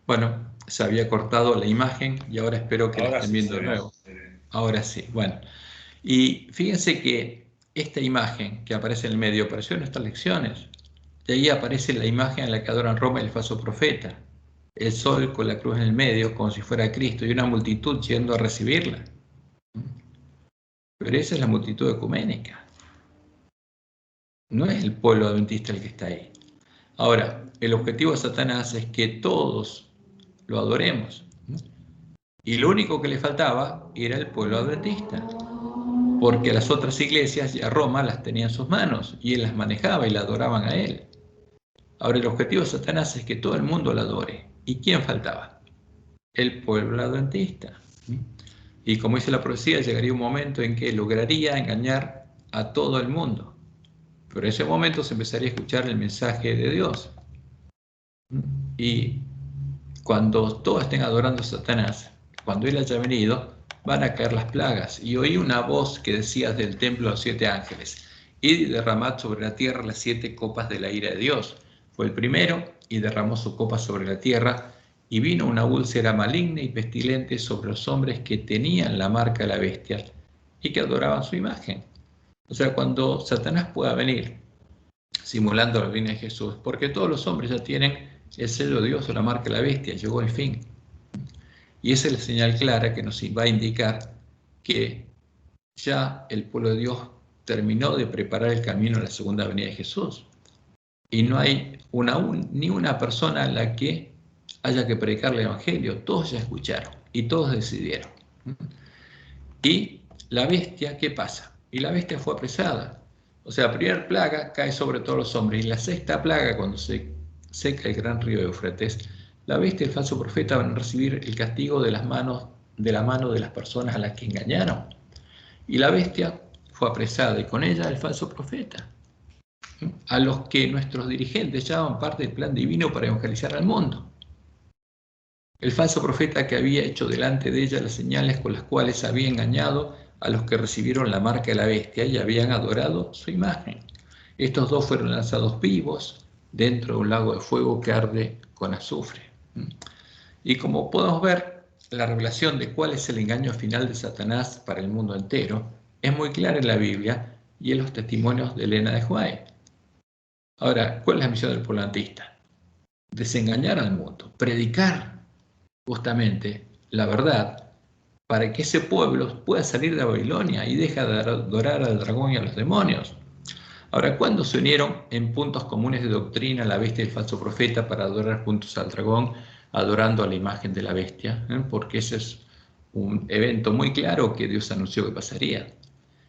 Bueno, se había cortado la imagen y ahora espero que la Ahora estén sí viendo se de ve. nuevo. Ahora sí, bueno. Y fíjense que esta imagen que aparece en el medio apareció en nuestras lecciones. De ahí aparece la imagen en la que adoran Roma el falso profeta. El sol con la cruz en el medio, como si fuera Cristo, y una multitud yendo a recibirla. Pero esa es la multitud ecuménica. No es el pueblo adventista el que está ahí. Ahora, el objetivo de Satanás es que todos lo adoremos. Y lo único que le faltaba era el pueblo adventista, porque las otras iglesias ya Roma las tenía en sus manos y él las manejaba y la adoraban a él. Ahora, el objetivo de Satanás es que todo el mundo la adore. ¿Y quién faltaba? El pueblo adventista. Y como dice la profecía, llegaría un momento en que lograría engañar a todo el mundo. Pero en ese momento se empezaría a escuchar el mensaje de Dios. Y cuando todos estén adorando a Satanás, cuando él haya venido, van a caer las plagas. Y oí una voz que decía del templo a los 7 ángeles: id y derramad sobre la tierra las 7 copas de la ira de Dios. Fue el primero y derramó su copa sobre la tierra, y vino una úlcera maligna y pestilente sobre los hombres que tenían la marca de la bestia y que adoraban su imagen. O sea, cuando Satanás pueda venir simulando la línea de Jesús, porque todos los hombres ya tienen el sello de Dios o la marca de la bestia, llegó el fin. Y esa es la señal clara que nos va a indicar que ya el pueblo de Dios terminó de preparar el camino a la segunda venida de Jesús. Y no hay ni una persona a la que haya que predicar el Evangelio. Todos ya escucharon y todos decidieron. Y la bestia, ¿qué pasa? Y la bestia fue apresada. O sea, la primera plaga cae sobre todos los hombres. Y la sexta plaga, cuando se seca el gran río de Eufrates, la bestia y el falso profeta van a recibir el castigo de la mano de las personas a las que engañaron. Y la bestia fue apresada, y con ella el falso profeta, a los que nuestros dirigentes llaman parte del plan divino para evangelizar al mundo. El falso profeta que había hecho delante de ella las señales con las cuales había engañado a los que recibieron la marca de la bestia y habían adorado su imagen. Estos dos fueron lanzados vivos dentro de un lago de fuego que arde con azufre. Y como podemos ver, la revelación de cuál es el engaño final de Satanás para el mundo entero es muy clara en la Biblia y en los testimonios de Elena de White. Ahora, ¿cuál es la misión del pueblo adventista? Desengañar al mundo, predicar justamente la verdad para que ese pueblo pueda salir de Babilonia y deje de adorar al dragón y a los demonios. Ahora, ¿cuándo se unieron en puntos comunes de doctrina la bestia y el falso profeta para adorar juntos al dragón, adorando a la imagen de la bestia? Porque ese es un evento muy claro que Dios anunció que pasaría.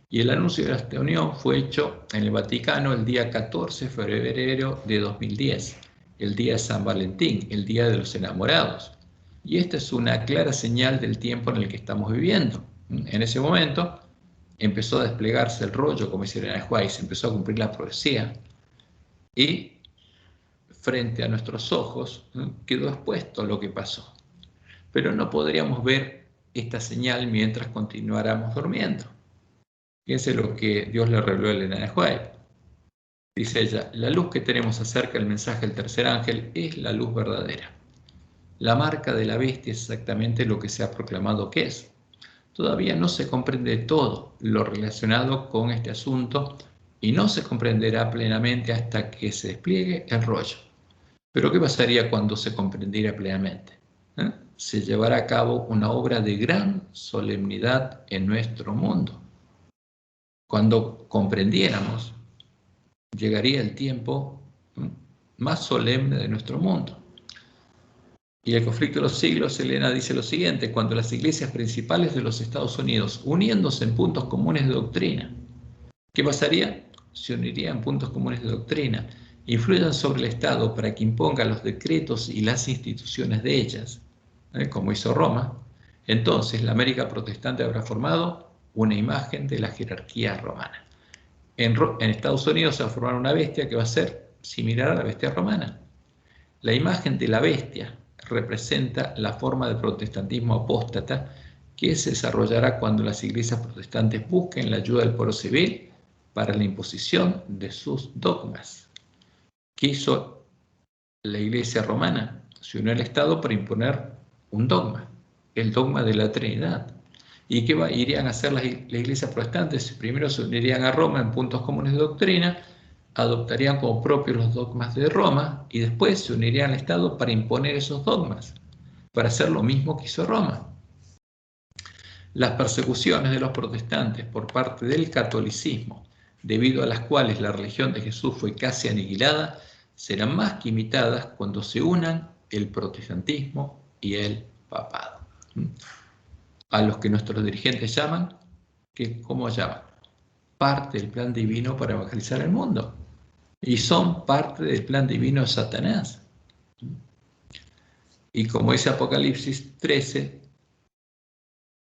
Y el anuncio de esta unión fue hecho en el Vaticano el día 14 de febrero de 2010, el día de San Valentín, el día de los enamorados. Y esta es una clara señal del tiempo en el que estamos viviendo. En ese momento empezó a desplegarse el rollo, como dice Elena White, se empezó a cumplir la profecía. Y frente a nuestros ojos quedó expuesto lo que pasó. Pero no podríamos ver esta señal mientras continuáramos durmiendo. Fíjense lo que Dios le reveló a Elena de White. Dice ella: la luz que tenemos acerca del mensaje del tercer ángel es la luz verdadera. La marca de la bestia es exactamente lo que se ha proclamado que es. Todavía no se comprende todo lo relacionado con este asunto y no se comprenderá plenamente hasta que se despliegue el rollo. Pero ¿qué pasaría cuando se comprendiera plenamente? Se llevará a cabo una obra de gran solemnidad en nuestro mundo. Cuando comprendiéramos, llegaría el tiempo más solemne de nuestro mundo. Y el conflicto de los siglos, Elena dice lo siguiente: cuando las iglesias principales de los Estados Unidos, uniéndose en puntos comunes de doctrina, ¿qué pasaría? Se unirían en puntos comunes de doctrina, influyan sobre el Estado para que imponga los decretos y las instituciones de ellas, como hizo Roma. Entonces la América protestante habrá formado una imagen de la jerarquía romana. En Estados Unidos se va a formar una bestia que va a ser similar a la bestia romana. La imagen de la bestia representa la forma de protestantismo apóstata que se desarrollará cuando las iglesias protestantes busquen la ayuda del pueblo civil para la imposición de sus dogmas. ¿Qué hizo la iglesia romana? se unió al Estado para imponer un dogma, el dogma de la Trinidad. ¿Y qué irían a hacer las iglesias protestantes? Primero se unirían a Roma en puntos comunes de doctrina, adoptarían como propios los dogmas de Roma y después se unirían al Estado para imponer esos dogmas, para hacer lo mismo que hizo Roma. Las persecuciones de los protestantes por parte del catolicismo, debido a las cuales la religión de Jesús fue casi aniquilada, serán más que imitadas cuando se unan el protestantismo y el papado. A los que nuestros dirigentes llaman, ¿cómo llaman? Parte del plan divino para evangelizar el mundo. Y son parte del plan divino de Satanás. Y como dice Apocalipsis 13,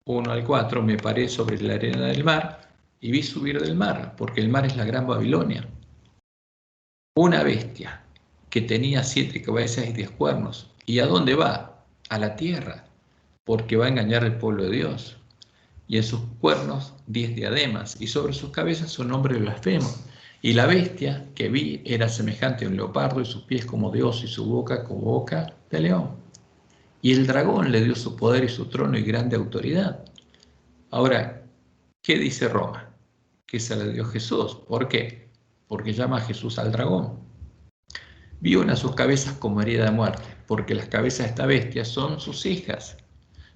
1 al 4, me paré sobre la arena del mar y vi subir del mar, porque el mar es la gran Babilonia, una bestia que tenía 7 cabezas y 10 cuernos. ¿Y a dónde va? A la tierra, porque va a engañar al pueblo de Dios. Y en sus cuernos 10 diademas, y sobre sus cabezas un nombre blasfemo. Y la bestia que vi era semejante a un leopardo, y sus pies como de oso, y su boca como boca de león. Y el dragón le dio su poder y su trono y grande autoridad. Ahora, ¿qué dice Roma? Que se le dio Jesús. ¿Por qué? Porque llama a Jesús al dragón. Vio una de sus cabezas como herida de muerte, porque las cabezas de esta bestia son sus hijas,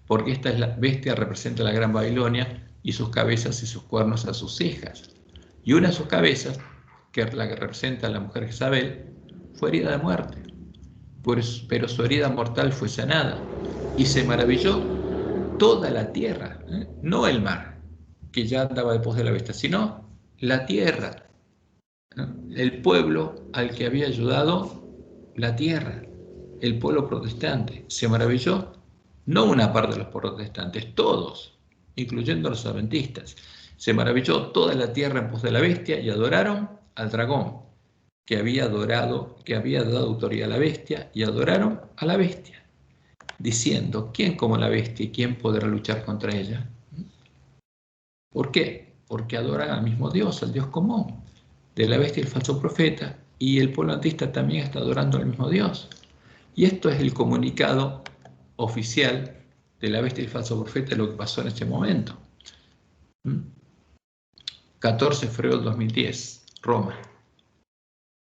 porque esta es la bestia representa la gran Babilonia y sus cabezas y sus cuernos a sus hijas. Y una de sus cabezas, que es la que representa a la mujer Jezabel, fue herida de muerte, pero su herida mortal fue sanada, y se maravilló toda la tierra, no el mar, que ya andaba después de la bestia, sino la tierra, el pueblo al que había ayudado la tierra, el pueblo protestante. Se maravilló, no una parte de los protestantes, todos, incluyendo los adventistas. Se maravilló toda la tierra en pos de la bestia y adoraron al dragón, que había dado autoridad a la bestia, y adoraron a la bestia, diciendo, ¿quién como la bestia y quién podrá luchar contra ella? ¿Por qué? Porque adoran al mismo Dios, al Dios común, de la bestia y el falso profeta, y el pueblo antista también está adorando al mismo Dios. Y esto es el comunicado oficial de la bestia y el falso profeta de lo que pasó en este momento. 14 de febrero del 2010, Roma.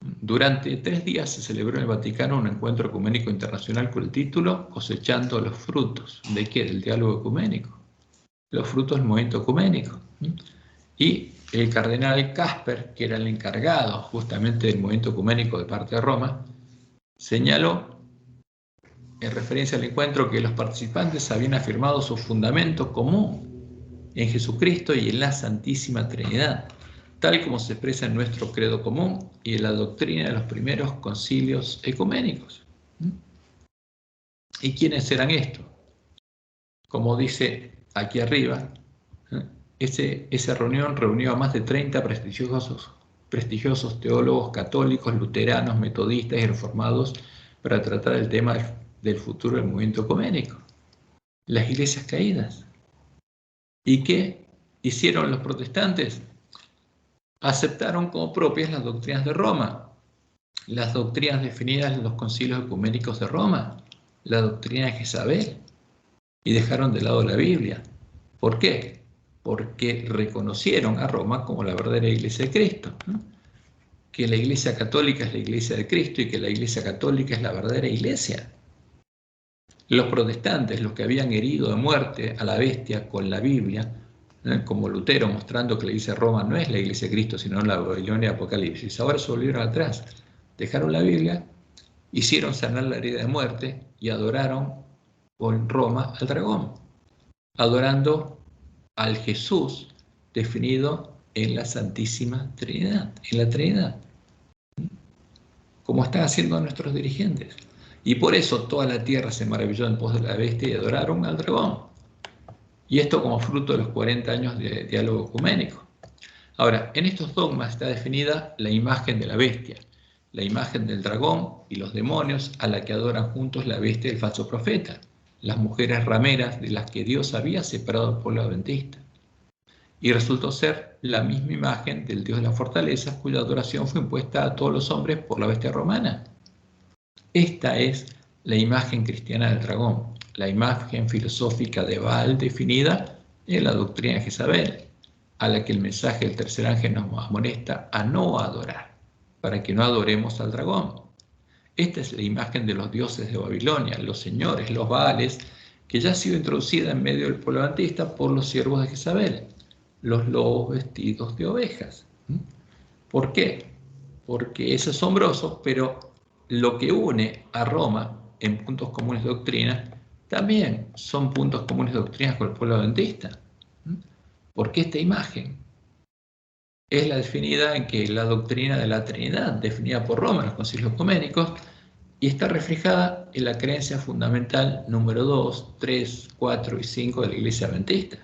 Durante 3 días se celebró en el Vaticano un encuentro ecuménico internacional con el título Cosechando los frutos. ¿De qué? Del diálogo ecuménico. Los frutos del movimiento ecuménico. Y el cardenal Casper, que era el encargado justamente del movimiento ecuménico de parte de Roma, señaló, en referencia al encuentro, que los participantes habían afirmado su fundamento común en Jesucristo y en la Santísima Trinidad, tal como se expresa en nuestro credo común y en la doctrina de los primeros concilios ecuménicos. ¿Y quiénes eran estos? Como dice aquí arriba, esa reunión reunió a más de 30 prestigiosos teólogos católicos, luteranos, metodistas y reformados para tratar el tema del futuro del movimiento ecuménico, las iglesias caídas. ¿Y qué hicieron los protestantes? Aceptaron como propias las doctrinas de Roma, las doctrinas definidas en los concilios ecuménicos de Roma, la doctrina de Jezabel, y dejaron de lado la Biblia. ¿Por qué? Porque reconocieron a Roma como la verdadera iglesia de Cristo, ¿no? Que la iglesia católica es la iglesia de Cristo y que la iglesia católica es la verdadera iglesia. Los protestantes, los que habían herido de muerte a la bestia con la Biblia, como Lutero, mostrando que la iglesia de Roma no es la iglesia de Cristo, sino la Babilonia de Apocalipsis, ahora se volvieron atrás, dejaron la Biblia, hicieron sanar la herida de muerte y adoraron en Roma al dragón, adorando al Jesús definido en la Santísima Trinidad, en la Trinidad, como están haciendo nuestros dirigentes. Y por eso toda la tierra se maravilló en pos de la bestia y adoraron al dragón. Y esto como fruto de los 40 años de diálogo ecuménico. Ahora, en estos dogmas está definida la imagen de la bestia, la imagen del dragón y los demonios a la que adoran juntos la bestia y el falso profeta, las mujeres rameras de las que Dios había separado al pueblo adventista. Y resultó ser la misma imagen del Dios de la fortaleza, cuya adoración fue impuesta a todos los hombres por la bestia romana. Esta es la imagen cristiana del dragón, la imagen filosófica de Baal definida en la doctrina de Jezabel, a la que el mensaje del tercer ángel nos amonesta a no adorar, para que no adoremos al dragón. Esta es la imagen de los dioses de Babilonia, los señores, los Baales, que ya ha sido introducida en medio del pueblo adventista por los siervos de Jezabel, los lobos vestidos de ovejas. ¿Por qué? Porque es asombroso, pero lo que une a Roma en puntos comunes de doctrina también son puntos comunes de doctrina con el pueblo adventista. Porque esta imagen es la definida en que la doctrina de la Trinidad, definida por Roma en los concilios ecuménicos, y está reflejada en la creencia fundamental número 2, 3, 4 y 5 de la Iglesia Adventista.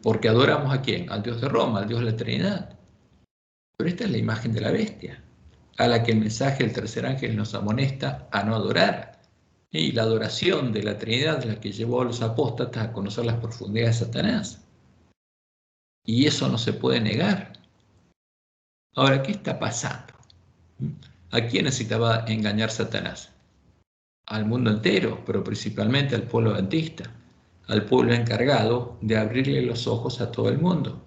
Porque adoramos ¿a quién? Al Dios de Roma, al Dios de la Trinidad. Pero esta es la imagen de la bestia, a la que el mensaje del tercer ángel nos amonesta a no adorar. Y la adoración de la Trinidad es la que llevó a los apóstatas a conocer las profundidades de Satanás. Y eso no se puede negar. Ahora, ¿qué está pasando? ¿A quién necesitaba engañar Satanás? Al mundo entero, pero principalmente al pueblo adventista, al pueblo encargado de abrirle los ojos a todo el mundo.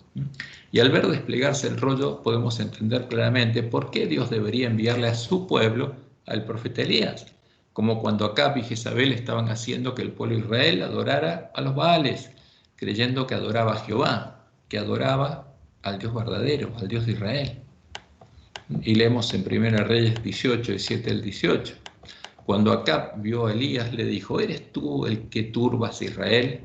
Y al ver desplegarse el rollo, podemos entender claramente por qué Dios debería enviarle a su pueblo al profeta Elías, como cuando Acab y Jezabel estaban haciendo que el pueblo de Israel adorara a los Baales, creyendo que adoraba a Jehová, que adoraba al Dios verdadero, al Dios de Israel. Y leemos en 1 Reyes 18, 17 al 18. Cuando Acab vio a Elías, le dijo, ¿eres tú el que turbas a Israel?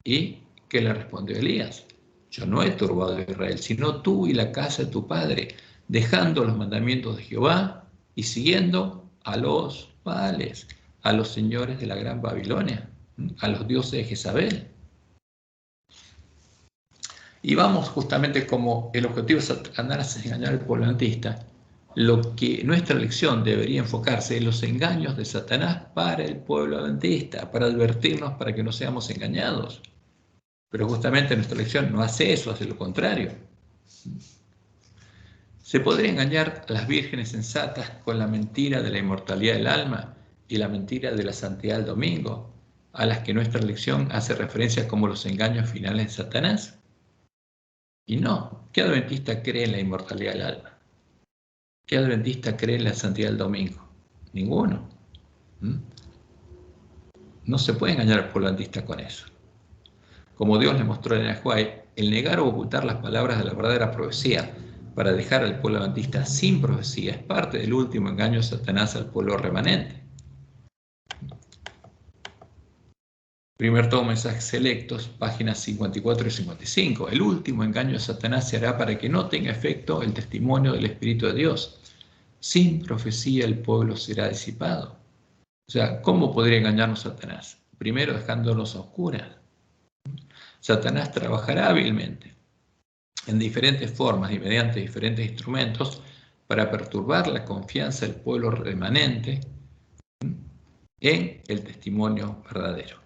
¿Y qué le respondió Elías? Yo no he turbado a Israel, sino tú y la casa de tu padre, dejando los mandamientos de Jehová y siguiendo a los Baales, a los señores de la gran Babilonia, a los dioses de Jezabel. Y vamos justamente como el objetivo es engañar al pueblo adventista, lo que nuestra lección debería enfocarse en los engaños de Satanás para el pueblo adventista, para advertirnos para que no seamos engañados. Pero justamente nuestra lección no hace eso, hace lo contrario. ¿Se podría engañar a las vírgenes sensatas con la mentira de la inmortalidad del alma y la mentira de la santidad del domingo, a las que nuestra lección hace referencia como los engaños finales de Satanás? Y no, ¿qué adventista cree en la inmortalidad del alma? ¿Qué adventista cree en la santidad del domingo? Ninguno. No se puede engañar al pueblo adventista con eso. Como Dios le mostró en Ajuay, el negar o ocultar las palabras de la verdadera profecía para dejar al pueblo adventista sin profecía es parte del último engaño de Satanás al pueblo remanente. Primer tomo, mensajes selectos, páginas 54 y 55. El último engaño de Satanás se hará para que no tenga efecto el testimonio del Espíritu de Dios. Sin profecía el pueblo será disipado. O sea, ¿cómo podría engañarnos Satanás? Primero dejándonos a oscuras. Satanás trabajará hábilmente en diferentes formas y mediante diferentes instrumentos para perturbar la confianza del pueblo remanente en el testimonio verdadero.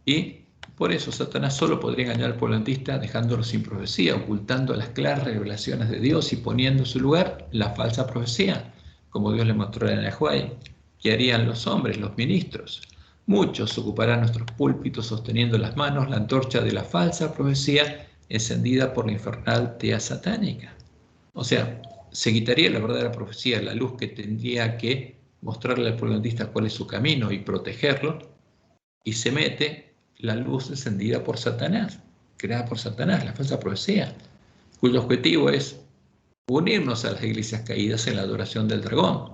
Y por eso Satanás solo podría engañar al pueblo adventista dejándolo sin profecía, ocultando las claras revelaciones de Dios y poniendo en su lugar la falsa profecía, como Dios le mostró en Ajuay, que harían los hombres, los ministros. Muchos ocuparán nuestros púlpitos sosteniendo en las manos la antorcha de la falsa profecía encendida por la infernal tea satánica. O sea, se quitaría la verdadera profecía, la luz que tendría que mostrarle al pueblo adventista cuál es su camino y protegerlo, y se mete la luz encendida por Satanás, creada por Satanás, la falsa profecía, cuyo objetivo es unirnos a las iglesias caídas en la adoración del dragón.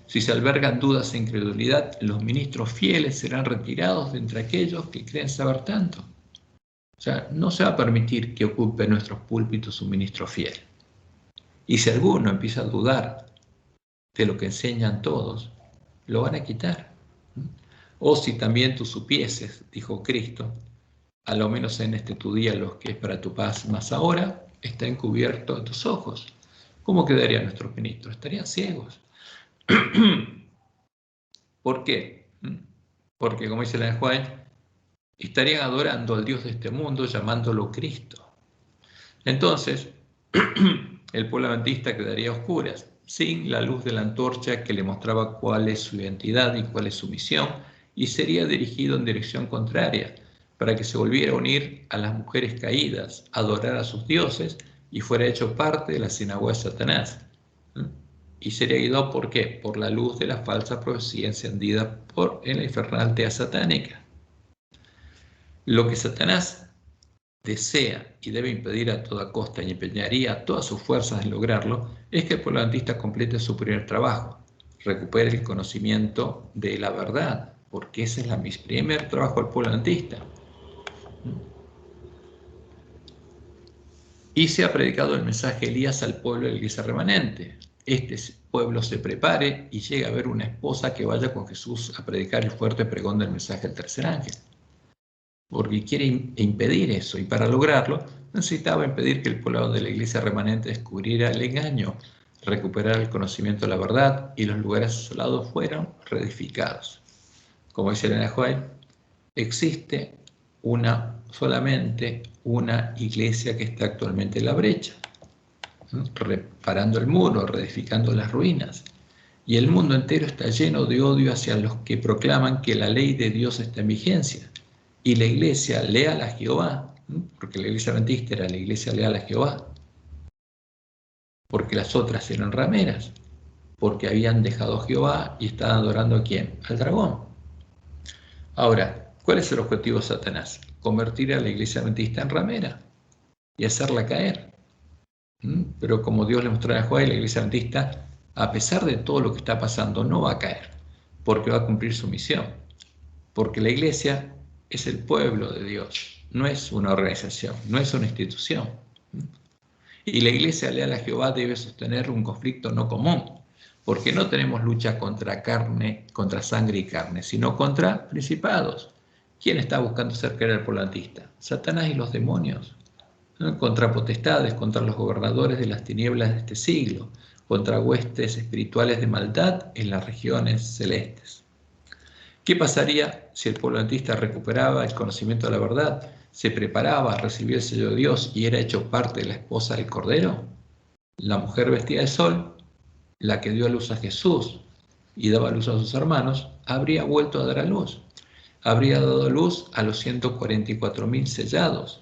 Si se albergan dudas e incredulidad, los ministros fieles serán retirados de entre aquellos que creen saber tanto. O sea, no se va a permitir que ocupe nuestros púlpitos un ministro fiel. Y si alguno empieza a dudar de lo que enseñan todos, lo van a quitar. O si también tú supieses, dijo Cristo, a lo menos en este tu día lo que es para tu paz, más ahora está encubierto a tus ojos. ¿Cómo quedarían nuestros ministros? Estarían ciegos. ¿Por qué? Porque, como dice la de Juan, estarían adorando al Dios de este mundo, llamándolo Cristo. Entonces, el pueblo adventista quedaría a oscuras, sin la luz de la antorcha que le mostraba cuál es su identidad y cuál es su misión, y sería dirigido en dirección contraria, para que se volviera a unir a las mujeres caídas, adorar a sus dioses y fuera hecho parte de la sinagoga de Satanás. Y sería guiado ¿por qué? Por la luz de la falsa profecía encendida en la infernal tea satánica. Lo que Satanás desea y debe impedir a toda costa y empeñaría todas sus fuerzas en lograrlo, es que el pueblo adventista complete su primer trabajo, recupere el conocimiento de la verdad, porque ese es mi primer trabajo del pueblo adventista. Y se ha predicado el mensaje de Elías al pueblo de la iglesia remanente. Este pueblo se prepare y llegue a ver una esposa que vaya con Jesús a predicar el fuerte pregón del mensaje del tercer ángel. Porque quiere impedir eso, y para lograrlo necesitaba impedir que el pueblo de la iglesia remanente descubriera el engaño, recuperar el conocimiento de la verdad y los lugares asolados fueron reedificados. Como dice Elena White, existe solamente una iglesia que está actualmente en la brecha, reparando el muro, reedificando las ruinas. Y el mundo entero está lleno de odio hacia los que proclaman que la ley de Dios está en vigencia. Y la iglesia leal a Jehová, porque la iglesia adventista era la iglesia leal a Jehová, porque las otras eran rameras, porque habían dejado a Jehová y estaban adorando ¿a quién? Al dragón. Ahora, ¿cuál es el objetivo de Satanás? Convertir a la iglesia adventista en ramera y hacerla caer. Pero como Dios le mostró a Joel, la iglesia adventista, a pesar de todo lo que está pasando, no va a caer, porque va a cumplir su misión. Porque la iglesia es el pueblo de Dios, no es una organización, no es una institución. Y la iglesia leal a Jehová debe sostener un conflicto no común, porque no tenemos lucha contra sangre y carne, sino contra principados. ¿Quién está buscando ser caer al pueblo adventista? Satanás y los demonios. Contra potestades, contra los gobernadores de las tinieblas de este siglo, contra huestes espirituales de maldad en las regiones celestes. ¿Qué pasaría si el pueblo adventista recuperaba el conocimiento de la verdad, se preparaba a recibir el sello de Dios y era hecho parte de la esposa del Cordero? La mujer vestida de sol, la que dio a luz a Jesús y daba a luz a sus hermanos, habría vuelto a dar a luz. Habría dado a luz a los 144.000 sellados,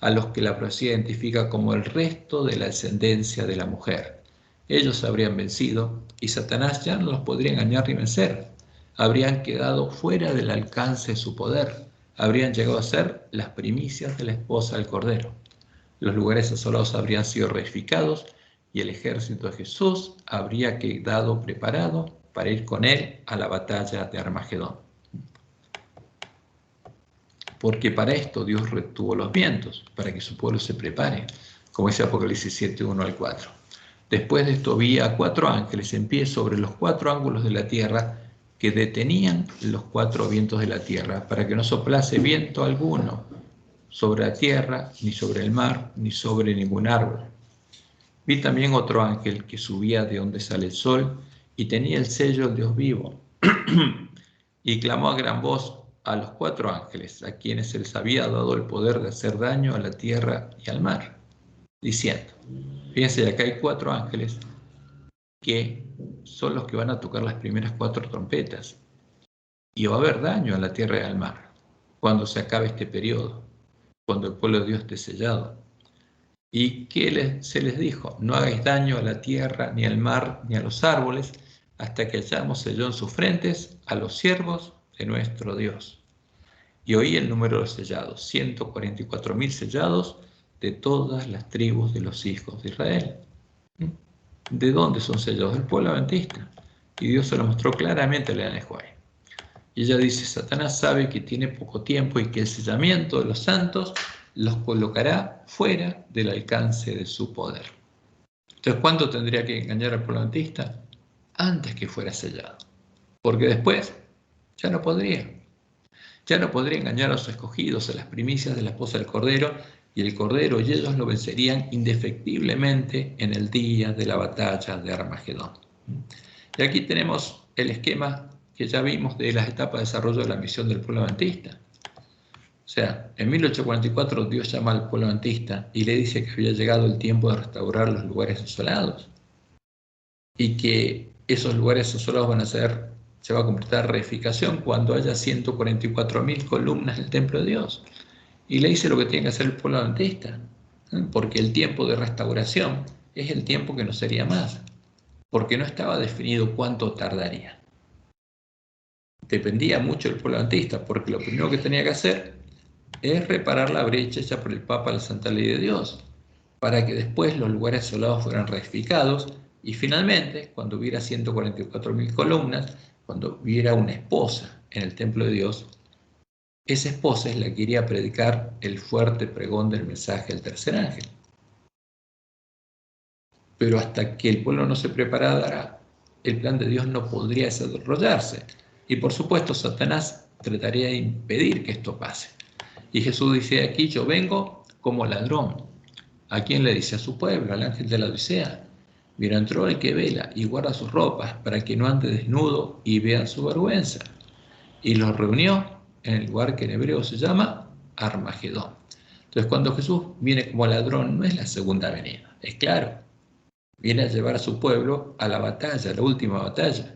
a los que la profecía identifica como el resto de la descendencia de la mujer. Ellos habrían vencido y Satanás ya no los podría engañar ni vencer. Habrían quedado fuera del alcance de su poder. Habrían llegado a ser las primicias de la esposa del Cordero. Los lugares asolados habrían sido reedificados y el ejército de Jesús habría quedado preparado para ir con él a la batalla de Armagedón. Porque para esto Dios retuvo los vientos, para que su pueblo se prepare, como dice Apocalipsis 7, 1 al 4. Después de esto vi a 4 ángeles en pie sobre los 4 ángulos de la tierra, que detenían los 4 vientos de la tierra, para que no soplase viento alguno sobre la tierra, ni sobre el mar, ni sobre ningún árbol. Vi también otro ángel que subía de donde sale el sol, y tenía el sello del Dios vivo, y clamó a gran voz a los 4 ángeles, a quienes se les había dado el poder de hacer daño a la tierra y al mar, diciendo, fíjense, acá hay 4 ángeles que son los que van a tocar las primeras 4 trompetas, y va a haber daño a la tierra y al mar, cuando se acabe este periodo, cuando el pueblo de Dios esté sellado. ¿Y qué se les dijo? No hagáis daño a la tierra, ni al mar, ni a los árboles, hasta que hayamos sellado en sus frentes a los siervos de nuestro Dios. Y oí el número de los sellados, 144.000 sellados de todas las tribus de los hijos de Israel. ¿De dónde son sellados? Del pueblo adventista. Y Dios se lo mostró claramente a Elena White. Y ella dice, Satanás sabe que tiene poco tiempo y que el sellamiento de los santos los colocará fuera del alcance de su poder. Entonces, ¿cuándo tendría que engañar al pueblo adventista? Antes que fuera sellado. Porque después ya no podría. Ya no podría engañar a sus escogidos, a las primicias de la esposa del Cordero, y el Cordero y ellos lo vencerían indefectiblemente en el día de la batalla de Armagedón. Y aquí tenemos el esquema que ya vimos de las etapas de desarrollo de la misión del pueblo adventista. O sea, en 1844 Dios llama al pueblo adventista y le dice que había llegado el tiempo de restaurar los lugares asolados. y que esos lugares asolados se va a completar reedificación cuando haya 144.000 columnas en el templo de Dios. Y le dice lo que tiene que hacer el pueblo adventista, porque el tiempo de restauración es el tiempo que no sería más, porque no estaba definido cuánto tardaría. Dependía mucho del pueblo adventista, porque lo primero que tenía que hacer es reparar la brecha hecha por el Papa a la Santa Ley de Dios, para que después los lugares asolados fueran reedificados y finalmente, cuando hubiera 144.000 columnas, cuando hubiera una esposa en el templo de Dios, esa esposa es la que iría a predicar el fuerte pregón del mensaje del tercer ángel. Pero hasta que el pueblo no se preparara, el plan de Dios no podría desarrollarse. Y por supuesto, Satanás trataría de impedir que esto pase. Y Jesús dice aquí, yo vengo como ladrón. ¿A quién le dice? A su pueblo, al ángel de la Odisea. Bienaventurado el que vela y guarda sus ropas para que no ande desnudo y vean su vergüenza. Y los reunió en el lugar que en hebreo se llama Armagedón. Entonces, cuando Jesús viene como ladrón, no es la segunda venida, es claro. Viene a llevar a su pueblo a la batalla, la última batalla,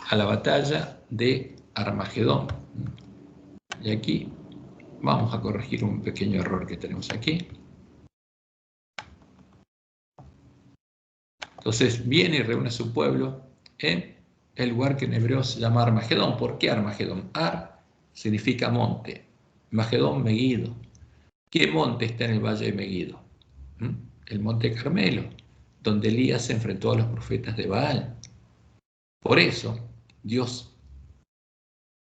a la batalla de Armagedón. Y aquí vamos a corregir un pequeño error que tenemos aquí. Entonces viene y reúne a su pueblo en el lugar que en hebreo se llama Armagedón. ¿Por qué Armagedón? Ar significa monte, Magedón, Meguido. ¿Qué monte está en el valle de Meguido? El monte Carmelo, donde Elías se enfrentó a los profetas de Baal. Por eso, Dios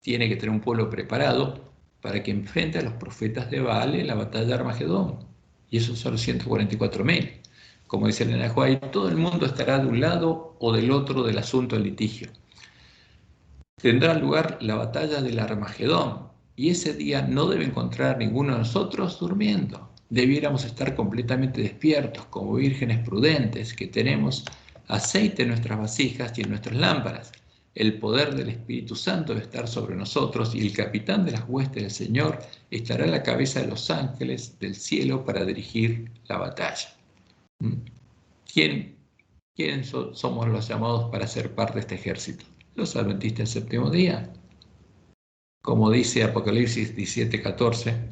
tiene que tener un pueblo preparado para que enfrente a los profetas de Baal en la batalla de Armagedón. Y esos son los 144.000. Como dice Elena White, todo el mundo estará de un lado o del otro del asunto del litigio. Tendrá lugar la batalla del Armagedón, y ese día no debe encontrar a ninguno de nosotros durmiendo. Debiéramos estar completamente despiertos, como vírgenes prudentes, que tenemos aceite en nuestras vasijas y en nuestras lámparas. El poder del Espíritu Santo debe estar sobre nosotros, y el capitán de las huestes del Señor estará a la cabeza de los ángeles del cielo para dirigir la batalla. ¿Quiénes somos los llamados para ser parte de este ejército? Los adventistas del séptimo día. Como dice Apocalipsis 17:14,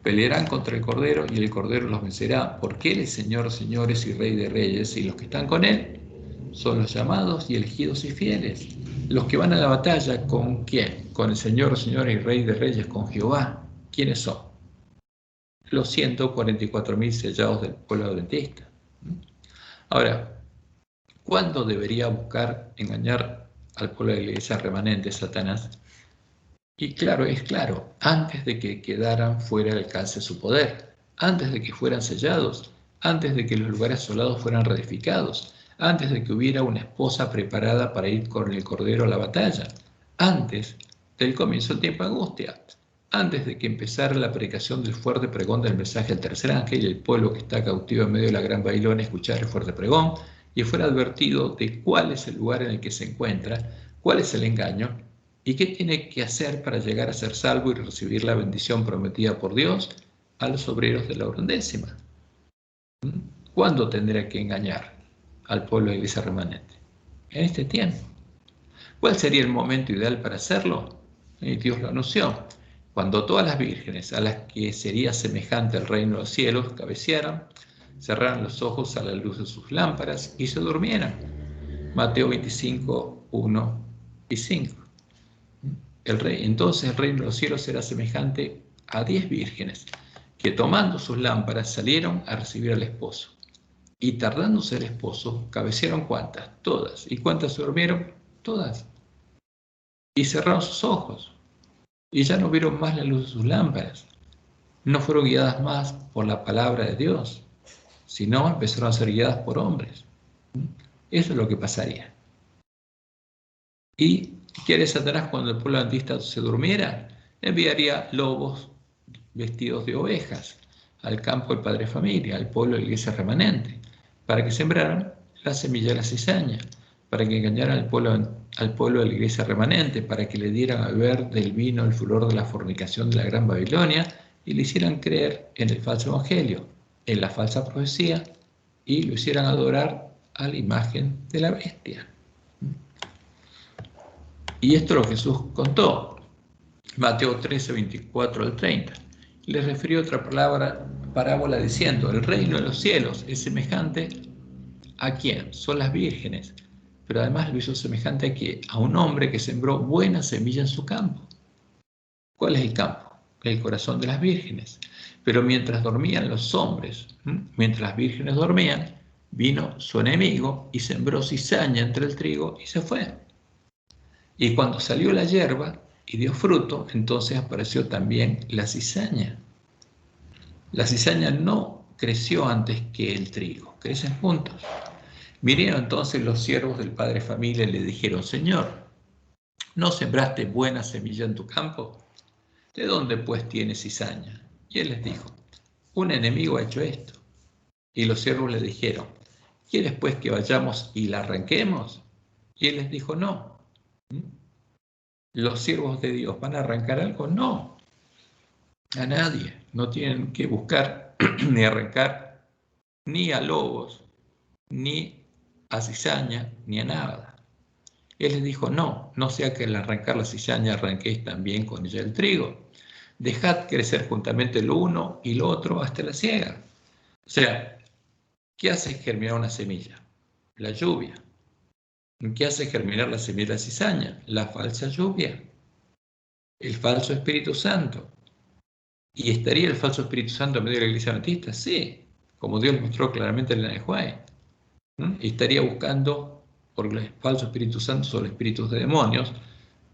pelearán contra el Cordero y el Cordero los vencerá, porque Él es Señor, señores y Rey de reyes, y los que están con Él son los llamados y elegidos y fieles. Los que van a la batalla, ¿con quién? Con el Señor, señores y Rey de reyes, con Jehová. ¿Quiénes son? Los 144.000 sellados del pueblo adventista. Ahora, ¿cuándo debería buscar engañar al pueblo de la iglesia remanente Satanás? Y claro, es claro, antes de que quedaran fuera del alcance de su poder, antes de que fueran sellados, antes de que los lugares asolados fueran reedificados, antes de que hubiera una esposa preparada para ir con el Cordero a la batalla, antes del comienzo del tiempo de angustia, antes de que empezara la predicación del fuerte pregón del mensaje del tercer ángel y el pueblo que está cautivo en medio de la gran Babilonia escuchar el fuerte pregón y fuera advertido de cuál es el lugar en el que se encuentra, cuál es el engaño y qué tiene que hacer para llegar a ser salvo y recibir la bendición prometida por Dios a los obreros de la hora undécima. ¿Cuándo tendrá que engañar al pueblo de la iglesia remanente? En este tiempo. ¿Cuál sería el momento ideal para hacerlo? Y Dios lo anunció. Cuando todas las vírgenes a las que sería semejante el reino de los cielos cabecearan, cerraran los ojos a la luz de sus lámparas y se durmieran. Mateo 25, 1 y 5. Entonces el reino de los cielos será semejante a 10 vírgenes que tomando sus lámparas salieron a recibir al esposo. Y tardándose el esposo, cabecearon ¿cuántas? Todas. ¿Y cuántas se durmieron? Todas. Y cerraron sus ojos. Y ya no vieron más la luz de sus lámparas. No fueron guiadas más por la palabra de Dios, sino empezaron a ser guiadas por hombres. Eso es lo que pasaría. ¿Y qué haría Satanás cuando el pueblo adventista se durmiera? Enviaría lobos vestidos de ovejas al campo del padre familia, al pueblo de la iglesia remanente, para que sembraran la semilla de la cizaña, para que engañaran al pueblo de la iglesia remanente, para que le dieran a beber del vino el furor de la fornicación de la gran Babilonia y le hicieran creer en el falso evangelio, en la falsa profecía y lo hicieran adorar a la imagen de la bestia. Y esto es lo que Jesús contó. Mateo 13, 24 al 30. Le refirió otra parábola diciendo, el reino de los cielos es semejante ¿a quién? Son las vírgenes. Pero además lo hizo semejante a ¿qué? A un hombre que sembró buena semilla en su campo. ¿Cuál es el campo? El corazón de las vírgenes. Pero mientras dormían los hombres, mientras las vírgenes dormían, vino su enemigo y sembró cizaña entre el trigo y se fue. Y cuando salió la hierba y dio fruto, entonces apareció también la cizaña. La cizaña no creció antes que el trigo, crecen juntos. Vinieron entonces los siervos del padre de familia y le dijeron, Señor, ¿no sembraste buena semilla en tu campo? ¿De dónde pues tienes cizaña? Y él les dijo, un enemigo ha hecho esto. Y los siervos le dijeron, ¿quieres pues que vayamos y la arranquemos? Y él les dijo, no. ¿Los siervos de Dios van a arrancar algo? No, a nadie. No tienen que buscar ni arrancar ni a lobos, ni a cizaña, ni a nada. Él les dijo, no, no sea que al arrancar la cizaña arranquéis también con ella el trigo. Dejad crecer juntamente lo uno y lo otro hasta la siega. O sea, ¿qué hace germinar una semilla? La lluvia. ¿Qué hace germinar la semilla de la cizaña? La falsa lluvia. El falso Espíritu Santo. ¿Y estaría el falso Espíritu Santo en medio de la iglesia adventista? Sí, como Dios le mostró claramente en la de Juan. Y estaría buscando, porque el falso Espíritu Santo son los espíritus de demonios,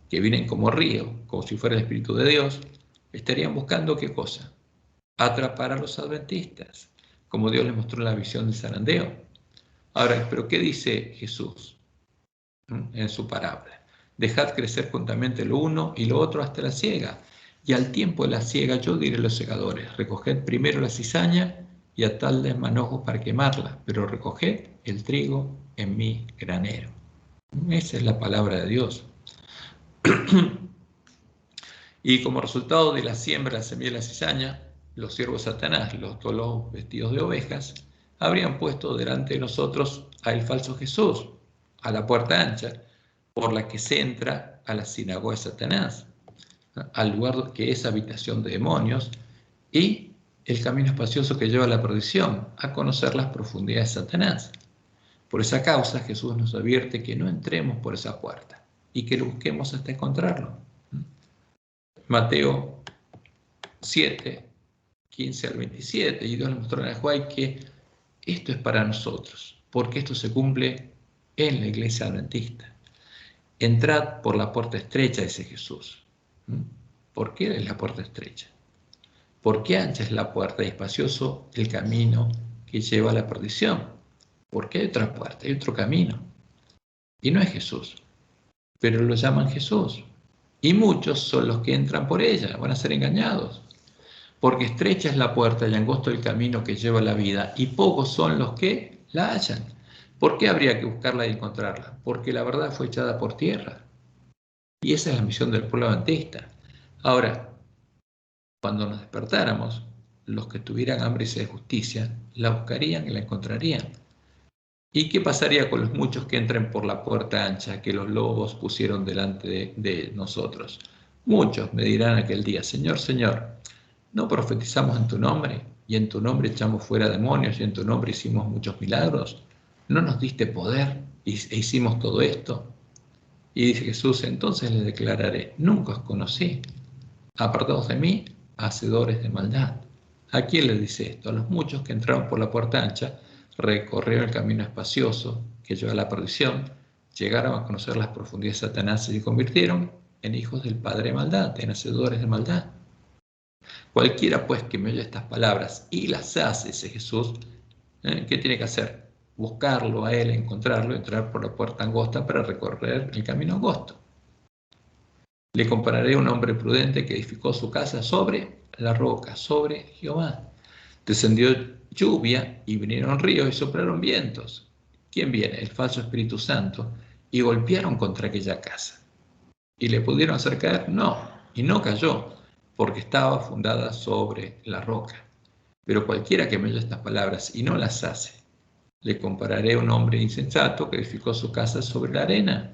que vienen como río, como si fuera el Espíritu de Dios, estarían buscando ¿qué cosa? Atrapar a los adventistas, como Dios les mostró en la visión del zarandeo. Ahora, ¿pero qué dice Jesús en su parábola? Dejad crecer juntamente lo uno y lo otro hasta la siega. Y al tiempo de la siega yo diré a los segadores, recoged primero la cizaña y atadla en manojos para quemarla, pero recoged el trigo en mi granero. Esa es la palabra de Dios. Y como resultado de la siembra de la semilla de la cizaña, los siervos de Satanás, los tolos vestidos de ovejas, habrían puesto delante de nosotros al falso Jesús, a la puerta ancha, por la que se entra a la sinagoga de Satanás, al lugar que es habitación de demonios, y el camino espacioso que lleva a la perdición, a conocer las profundidades de Satanás. Por esa causa Jesús nos advierte que no entremos por esa puerta y que lo busquemos hasta encontrarlo. Mateo 7, 15 al 27, y Dios le mostró a Juan que esto es para nosotros, porque esto se cumple en la iglesia adventista. Entrad por la puerta estrecha, dice Jesús. ¿Por qué es la puerta estrecha? Porque ancha es la puerta y espacioso el camino que lleva a la perdición. Porque hay otra puerta, hay otro camino. Y no es Jesús, pero lo llaman Jesús. Y muchos son los que entran por ella, van a ser engañados. Porque estrecha es la puerta y angosto el camino que lleva a la vida, y pocos son los que la hallan. ¿Por qué habría que buscarla y encontrarla? Porque la verdad fue echada por tierra. Y esa es la misión del pueblo adventista. Ahora, cuando nos despertáramos, los que tuvieran hambre y sed de justicia, la buscarían y la encontrarían. ¿Y qué pasaría con los muchos que entren por la puerta ancha que los lobos pusieron delante de nosotros? Muchos me dirán aquel día, Señor, Señor, ¿no profetizamos en tu nombre? Y en tu nombre echamos fuera demonios y en tu nombre hicimos muchos milagros. ¿No nos diste poder e hicimos todo esto? Y dice Jesús, entonces les declararé, nunca os conocí. Apartados de mí, hacedores de maldad. ¿A quién le dice esto? A los muchos que entraron por la puerta ancha, recorrieron el camino espacioso que lleva a la perdición, llegaron a conocer las profundidades de Satanás y se convirtieron en hijos del Padre de maldad, en hacedores de maldad. Cualquiera pues que me oye estas palabras y las hace, dice Jesús, ¿qué tiene que hacer? Buscarlo a Él, encontrarlo, entrar por la puerta angosta para recorrer el camino angosto. Le compararé a un hombre prudente que edificó su casa sobre la roca, sobre Jehová. Descendió lluvia y vinieron ríos y soplaron vientos. ¿Quién viene? El falso Espíritu Santo. Y golpearon contra aquella casa. ¿Y le pudieron hacer caer? No. Y no cayó, porque estaba fundada sobre la roca. Pero cualquiera que me oye estas palabras y no las hace, le compararé a un hombre insensato que edificó su casa sobre la arena.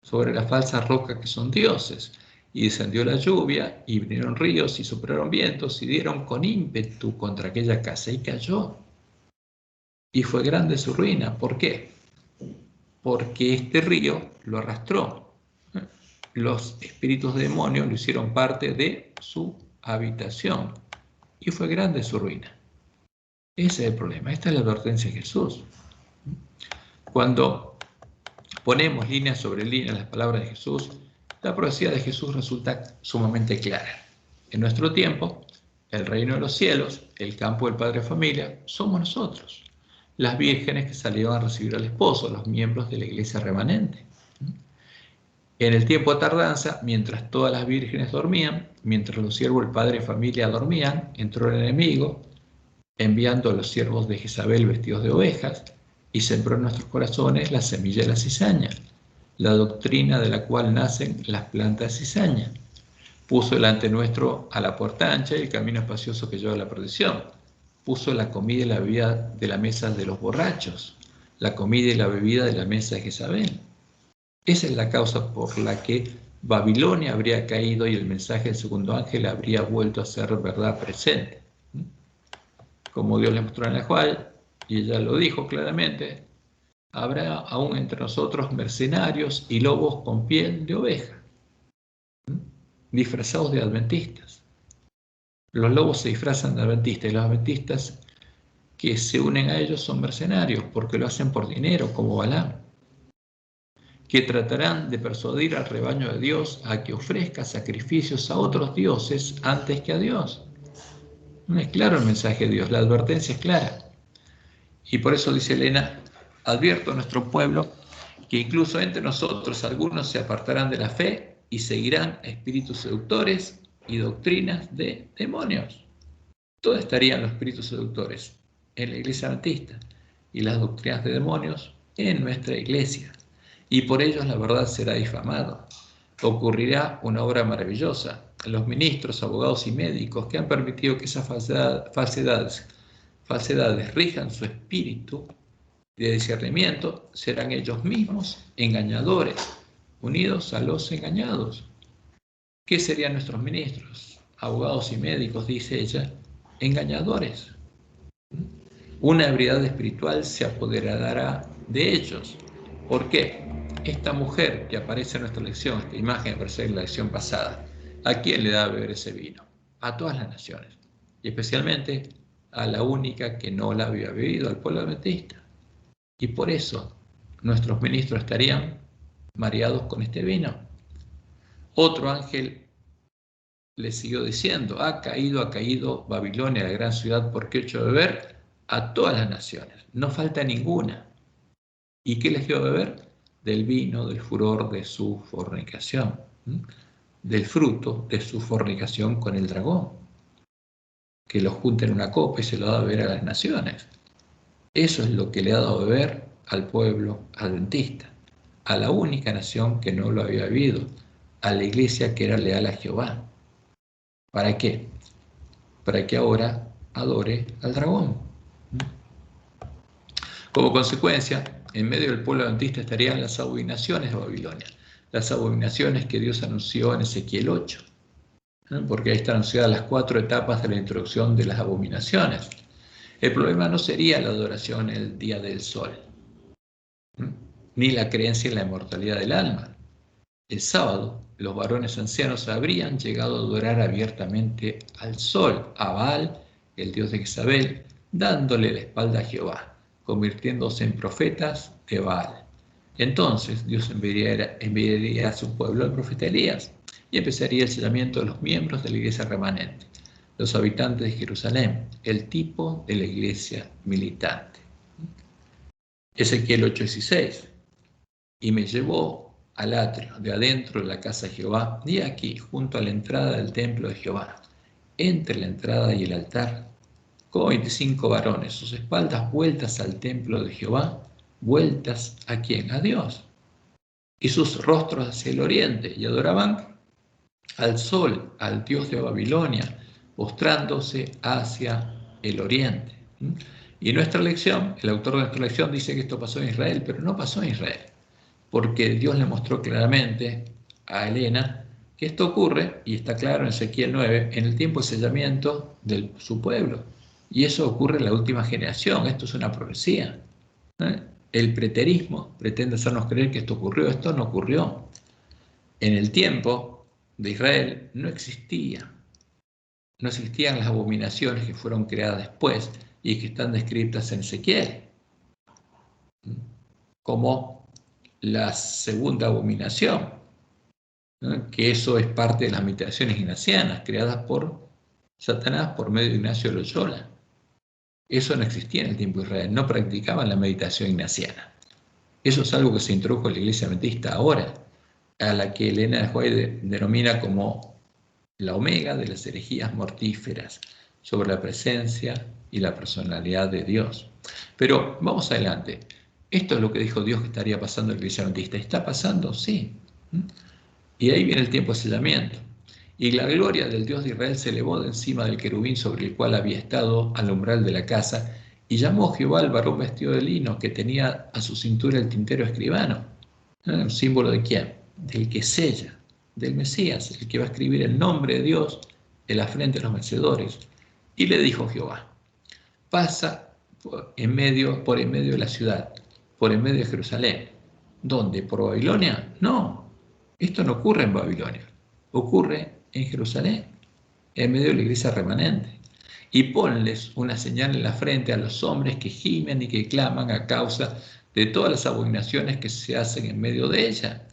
sobre la falsa roca que son dioses. Y descendió la lluvia, y vinieron ríos, y soplaron vientos, y dieron con ímpetu contra aquella casa, y cayó. Y fue grande su ruina. ¿Por qué? Porque este río lo arrastró. Los espíritus de demonios lo hicieron parte de su habitación. Y fue grande su ruina. Ese es el problema. Esta es la advertencia de Jesús. Cuando ponemos línea sobre línea las palabras de Jesús, la profecía de Jesús resulta sumamente clara. En nuestro tiempo, el reino de los cielos, el campo del Padre de Familia, somos nosotros, las vírgenes que salieron a recibir al esposo, los miembros de la iglesia remanente. En el tiempo de tardanza, mientras todas las vírgenes dormían, mientras los siervos del Padre de Familia dormían, entró el enemigo, enviando a los siervos de Jezabel vestidos de ovejas, y sembró en nuestros corazones la semilla de la cizaña, la doctrina de la cual nacen las plantas de cizaña. Puso delante nuestro a la puerta ancha y el camino espacioso que lleva a la perdición. Puso la comida y la bebida de la mesa de los borrachos, la comida y la bebida de la mesa de Jezabel. Esa es la causa por la que Babilonia habría caído y el mensaje del segundo ángel habría vuelto a ser verdad presente. Como Dios le mostró en el cual, y ella lo dijo claramente, habrá aún entre nosotros mercenarios y lobos con piel de oveja, disfrazados de adventistas. Los lobos se disfrazan de adventistas y los adventistas que se unen a ellos son mercenarios porque lo hacen por dinero, como Balaam, que tratarán de persuadir al rebaño de Dios a que ofrezca sacrificios a otros dioses antes que a Dios. No es claro el mensaje de Dios, la advertencia es clara. Y por eso dice Elena, advierto a nuestro pueblo que incluso entre nosotros algunos se apartarán de la fe y seguirán a espíritus seductores y doctrinas de demonios. ¿Dónde estarían los espíritus seductores? En la iglesia adventista. Y las doctrinas de demonios en nuestra iglesia. Y por ellos la verdad será difamada. Ocurrirá una obra maravillosa. Los ministros, abogados y médicos que han permitido que esas falsedades rijan su espíritu de discernimiento serán ellos mismos engañadores, unidos a los engañados. ¿Qué serían nuestros ministros, abogados y médicos, dice ella? Engañadores. Una ebriedad espiritual se apoderará de ellos. ¿Por qué? Esta mujer que aparece en nuestra lección, esta imagen aparece en la lección pasada, ¿a quién le da a beber ese vino? A todas las naciones, y especialmente a la única que no la había bebido, al pueblo adventista. Y por eso nuestros ministros estarían mareados con este vino. Otro ángel le siguió diciendo, ha caído Babilonia, la gran ciudad, porque he hecho beber a todas las naciones. No falta ninguna. ¿Y qué les dio a beber? Del vino, del furor de su fornicación, del fruto de su fornicación con el dragón, que lo junta en una copa y se lo da a beber a las naciones. Eso es lo que le ha dado a beber al pueblo adventista, a la única nación que no lo había bebido, a la iglesia que era leal a Jehová. ¿Para qué? Para que ahora adore al dragón. Como consecuencia, en medio del pueblo adventista estarían las abominaciones de Babilonia, las abominaciones que Dios anunció en Ezequiel 8, porque ahí están anunciadas las 4 etapas de la introducción de las abominaciones. El problema no sería la adoración el día del sol, ni la creencia en la inmortalidad del alma. El sábado, los varones ancianos habrían llegado a adorar abiertamente al sol, a Baal, el dios de Jezabel, dándole la espalda a Jehová, convirtiéndose en profetas de Baal. Entonces Dios enviaría a su pueblo al profeta Elías y empezaría el sellamiento de los miembros de la iglesia remanente, los habitantes de Jerusalén, el tipo de la iglesia militante. Ezequiel 8:16. Y me llevó al atrio de adentro de la casa de Jehová, y aquí, junto a la entrada del templo de Jehová, entre la entrada y el altar, como 25 varones, sus espaldas vueltas al templo de Jehová, vueltas ¿a quién? A Dios, y sus rostros hacia el oriente, y adoraban al sol, al dios de Babilonia, postrándose hacia el oriente. Y nuestra lección, el autor de nuestra lección dice que esto pasó en Israel, pero no pasó en Israel. porque Dios le mostró claramente a Elena que esto ocurre, y está claro en Ezequiel 9, en el tiempo de sellamiento de su pueblo. Y eso ocurre en la última generación, esto es una profecía. El preterismo pretende hacernos creer que esto ocurrió, esto no ocurrió. En el tiempo de Israel no existían las abominaciones que fueron creadas después y que están descritas en Ezequiel, como la segunda abominación, ¿no? Que eso es parte de las meditaciones ignacianas creadas por Satanás por medio de Ignacio de Loyola. Eso no existía en el tiempo de Israel, no practicaban la meditación ignaciana. Eso es algo que se introdujo en la Iglesia Adventista ahora, a la que Elena de White denomina como la omega de las herejías mortíferas sobre la presencia y la personalidad de Dios. Pero vamos adelante. Esto es lo que dijo Dios que estaría pasando en la Iglesia Adventista. ¿Está pasando? Sí. Y ahí viene el tiempo de sellamiento. Y la gloria del Dios de Israel se elevó de encima del querubín sobre el cual había estado al umbral de la casa, y llamó Jehová al varón vestido de lino que tenía a su cintura el tintero escribano. ¿Un símbolo de quién? Del que sella, del Mesías, el que va a escribir el nombre de Dios en la frente de los vencedores. Y le dijo Jehová: pasa por en medio de la ciudad, por en medio de Jerusalén. ¿Dónde? ¿Por Babilonia? No, esto no ocurre en Babilonia, ocurre en Jerusalén, en medio de la iglesia remanente. Y ponles una señal en la frente a los hombres que gimen y que claman a causa de todas las abominaciones que se hacen en medio de ella.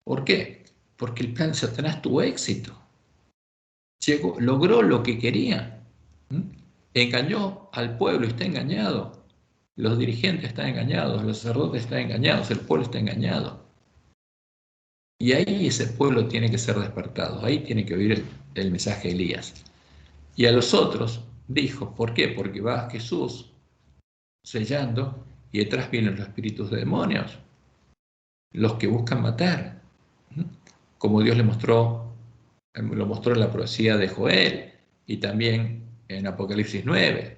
¿Por qué? Porque el plan de Satanás tuvo éxito. Logró lo que quería. Engañó al pueblo, está engañado. Los dirigentes están engañados, los sacerdotes están engañados, el pueblo está engañado. Y ahí ese pueblo tiene que ser despertado, ahí tiene que oír el mensaje de Elías. Y a los otros dijo, ¿por qué? Porque va Jesús sellando y detrás vienen los espíritus de demonios, los que buscan matar, como Dios lo mostró en la profecía de Joel y también en Apocalipsis 9,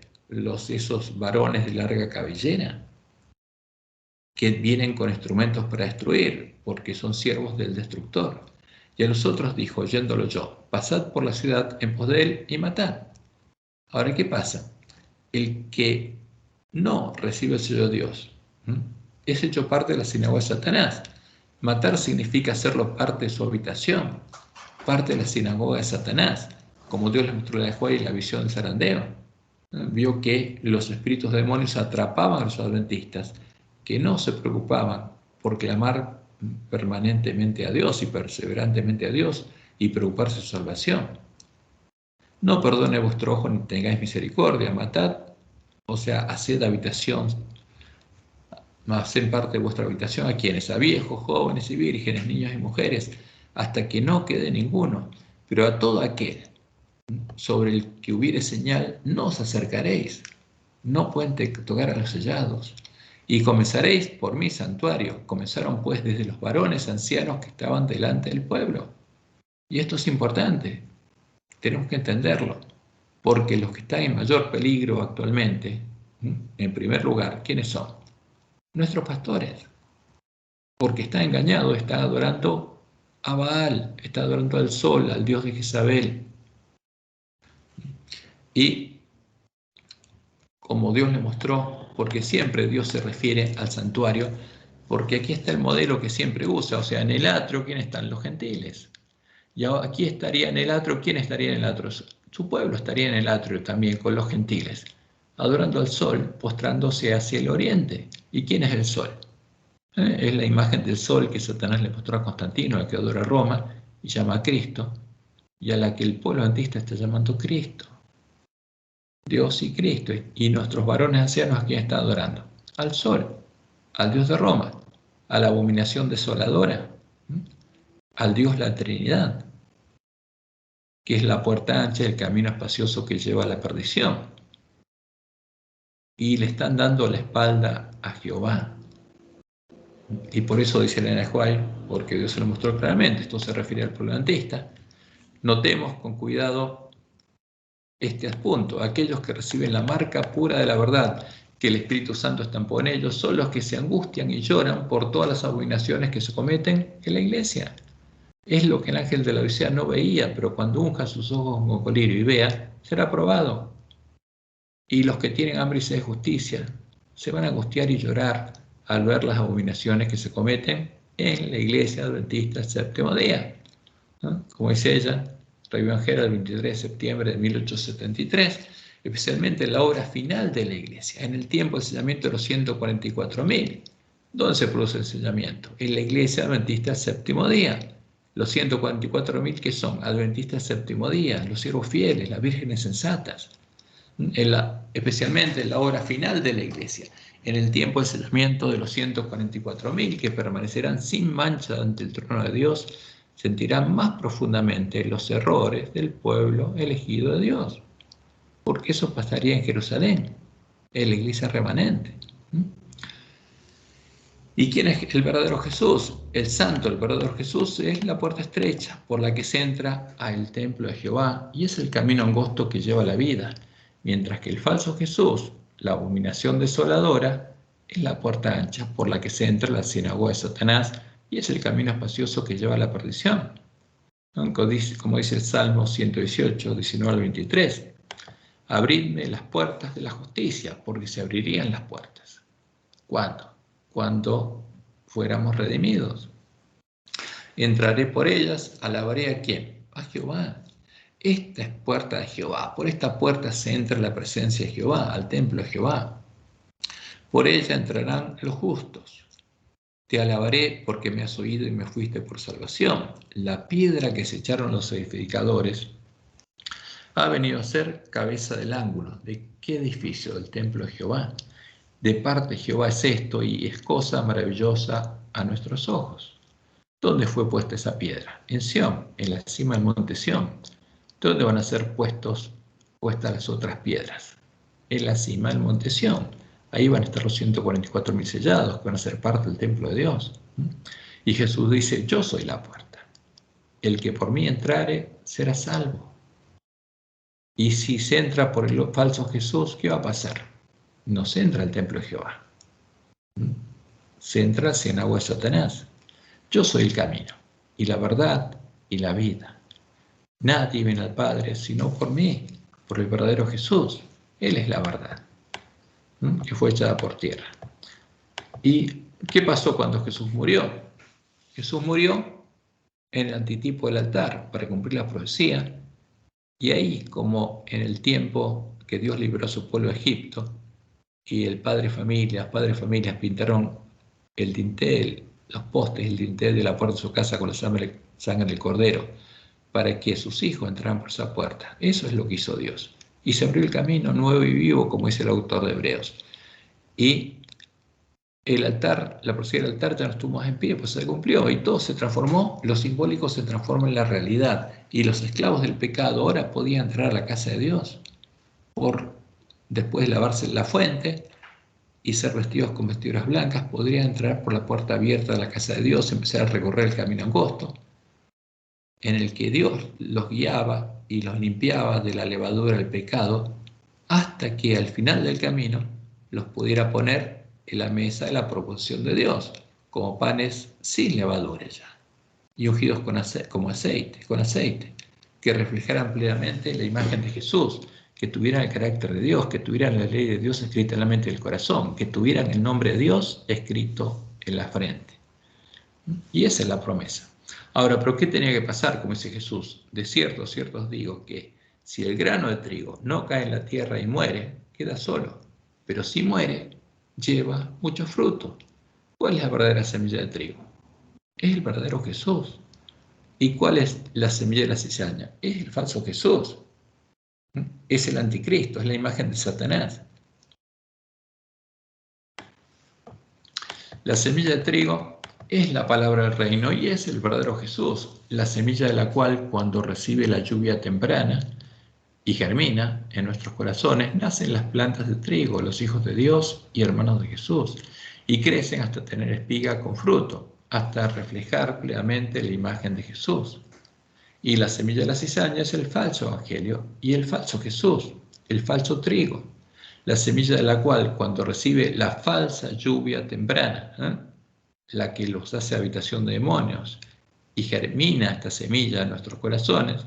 esos varones de larga cabellera que vienen con instrumentos para destruir, porque son siervos del destructor. Y a los otros dijo, oyéndolo yo, pasad por la ciudad en pos de él y matad. Ahora, ¿qué pasa? El que no recibe el sello de Dios es hecho parte de la sinagoga de Satanás. Matar significa hacerlo parte de su habitación, parte de la sinagoga de Satanás, como Dios le mostró a Juan en la visión del zarandeo. Vio que los espíritus de demonios atrapaban a los adventistas, que no se preocupaban por clamar permanentemente a Dios y perseverantemente a Dios y preocuparse de su salvación. No perdone vuestro ojo ni tengáis misericordia, matad, o sea, haced habitación, haced parte de vuestra habitación a quienes, a viejos, jóvenes y vírgenes, niños y mujeres, hasta que no quede ninguno, pero a todo aquel sobre el que hubiere señal no os acercaréis, no pueden tocar a los sellados, y comenzaréis por mi santuario. Comenzaron pues desde los varones ancianos que estaban delante del pueblo. Y esto es importante, tenemos que entenderlo, porque los que están en mayor peligro actualmente, en primer lugar, ¿quiénes son? Nuestros pastores, porque está engañado, está adorando a Baal, está adorando al sol, al dios de Jezabel. Y como Dios le mostró, porque siempre Dios se refiere al santuario, porque aquí está el modelo que siempre usa, o sea, en el atrio, ¿quién están? Los gentiles. Y aquí estaría en el atrio, ¿quién estaría en el atrio? Su pueblo estaría en el atrio también con los gentiles, adorando al sol, postrándose hacia el oriente. ¿Y quién es el sol? Es la imagen del sol que Satanás le mostró a Constantino, al que adora Roma, y llama a Cristo, y a la que el pueblo adventista está llamando Cristo. Dios y Cristo. Y nuestros varones ancianos, ¿a quién están adorando? Al sol, al Dios de Roma, a la abominación desoladora, al Dios la Trinidad, que es la puerta ancha del camino espacioso que lleva a la perdición. Y le están dando la espalda a Jehová. Y por eso dice Elena de White, porque Dios se lo mostró claramente, esto se refiere al pueblo adventista. Notemos con cuidado este punto, aquellos que reciben la marca pura de la verdad, que el Espíritu Santo estampó en ellos, son los que se angustian y lloran por todas las abominaciones que se cometen en la iglesia. Es lo que el ángel de la Odisea no veía, pero cuando unja sus ojos con colirio y vea, será probado. Y los que tienen hambre y sed de justicia se van a angustiar y llorar al ver las abominaciones que se cometen en la iglesia adventista del séptimo día, ¿no? Como dice ella, Rey Evangelio del 23 de septiembre de 1873, especialmente en la obra final de la iglesia, en el tiempo del sellamiento de los 144.000. ¿Dónde se produce el sellamiento? En la iglesia adventista del séptimo día. Los 144.000 que son adventistas del séptimo día, los siervos fieles, las vírgenes sensatas, especialmente en la hora final de la iglesia, en el tiempo del sellamiento de los 144.000 que permanecerán sin mancha ante el trono de Dios, sentirán más profundamente los errores del pueblo elegido de Dios, porque eso pasaría en Jerusalén, en la iglesia remanente. ¿Y quién es el verdadero Jesús? El santo, el verdadero Jesús es la puerta estrecha por la que se entra al templo de Jehová y es el camino angosto que lleva a la vida, mientras que el falso Jesús, la abominación desoladora, es la puerta ancha por la que se entra a la sinagoga de Satanás y es el camino espacioso que lleva a la perdición. ¿No? Como dice el Salmo 118, 19 al 23, abridme las puertas de la justicia, porque se abrirían las puertas. ¿Cuándo? Cuando fuéramos redimidos. Entraré por ellas, alabaré a ¿quién? A Jehová. Esta es puerta de Jehová. Por esta puerta se entra la presencia de Jehová, al templo de Jehová. Por ella entrarán los justos. Te alabaré porque me has oído y me fuiste por salvación. La piedra que se echaron los edificadores ha venido a ser cabeza del ángulo. ¿De qué edificio? Del templo de Jehová. De parte de Jehová es esto y es cosa maravillosa a nuestros ojos. ¿Dónde fue puesta esa piedra? En Sión, en la cima del monte Sión. ¿Dónde van a ser puestas las otras piedras? En la cima del monte Sión. Ahí van a estar los 144.000 sellados que van a ser parte del templo de Dios. Y Jesús dice, yo soy la puerta. El que por mí entrare será salvo. Y si se entra por el falso Jesús, ¿qué va a pasar? No se entra al templo de Jehová. Se entra hacia agua de Satanás. Yo soy el camino, y la verdad, y la vida. Nadie viene al Padre sino por mí, por el verdadero Jesús. Él es la verdad, que fue echada por tierra. ¿Y qué pasó cuando Jesús murió? Jesús murió en el antitipo del altar para cumplir la profecía, y ahí, como en el tiempo que Dios liberó a su pueblo de Egipto, y el padres de familias pintaron el dintel, los postes, el dintel de la puerta de su casa con la sangre del cordero, para que sus hijos entraran por esa puerta. Eso es lo que hizo Dios. Y se abrió el camino nuevo y vivo, como dice el autor de Hebreos. Y el altar, la profecía del altar ya no estuvo más en pie, pues se cumplió y todo se transformó, lo simbólico se transforma en la realidad. Y los esclavos del pecado ahora podían entrar a la casa de Dios después de lavarse en la fuente y ser vestidos con vestiduras blancas, podrían entrar por la puerta abierta de la casa de Dios, empezar a recorrer el camino angosto, en el que Dios los guiaba y los limpiaba de la levadura del pecado, hasta que al final del camino los pudiera poner en la mesa de la proposición de Dios, como panes sin levadura ya, y ungidos con aceite, que reflejaran plenamente la imagen de Jesús, que tuvieran el carácter de Dios, que tuvieran la ley de Dios escrita en la mente del corazón, que tuvieran el nombre de Dios escrito en la frente. Y esa es la promesa. Ahora, ¿pero qué tenía que pasar? Como dice Jesús, de cierto os digo que si el grano de trigo no cae en la tierra y muere, queda solo. Pero si muere, lleva mucho fruto. ¿Cuál es la verdadera semilla de trigo? Es el verdadero Jesús. ¿Y cuál es la semilla de la cizaña? Es el falso Jesús. Es el anticristo, es la imagen de Satanás. La semilla de trigo es la palabra del reino y es el verdadero Jesús, la semilla de la cual cuando recibe la lluvia temprana y germina en nuestros corazones, nacen las plantas de trigo, los hijos de Dios y hermanos de Jesús, y crecen hasta tener espiga con fruto, hasta reflejar plenamente la imagen de Jesús. Y la semilla de la cizaña es el falso evangelio y el falso Jesús, el falso trigo. la semilla de la cual, cuando recibe la falsa lluvia temprana, la que los hace habitación de demonios, y germina esta semilla en nuestros corazones,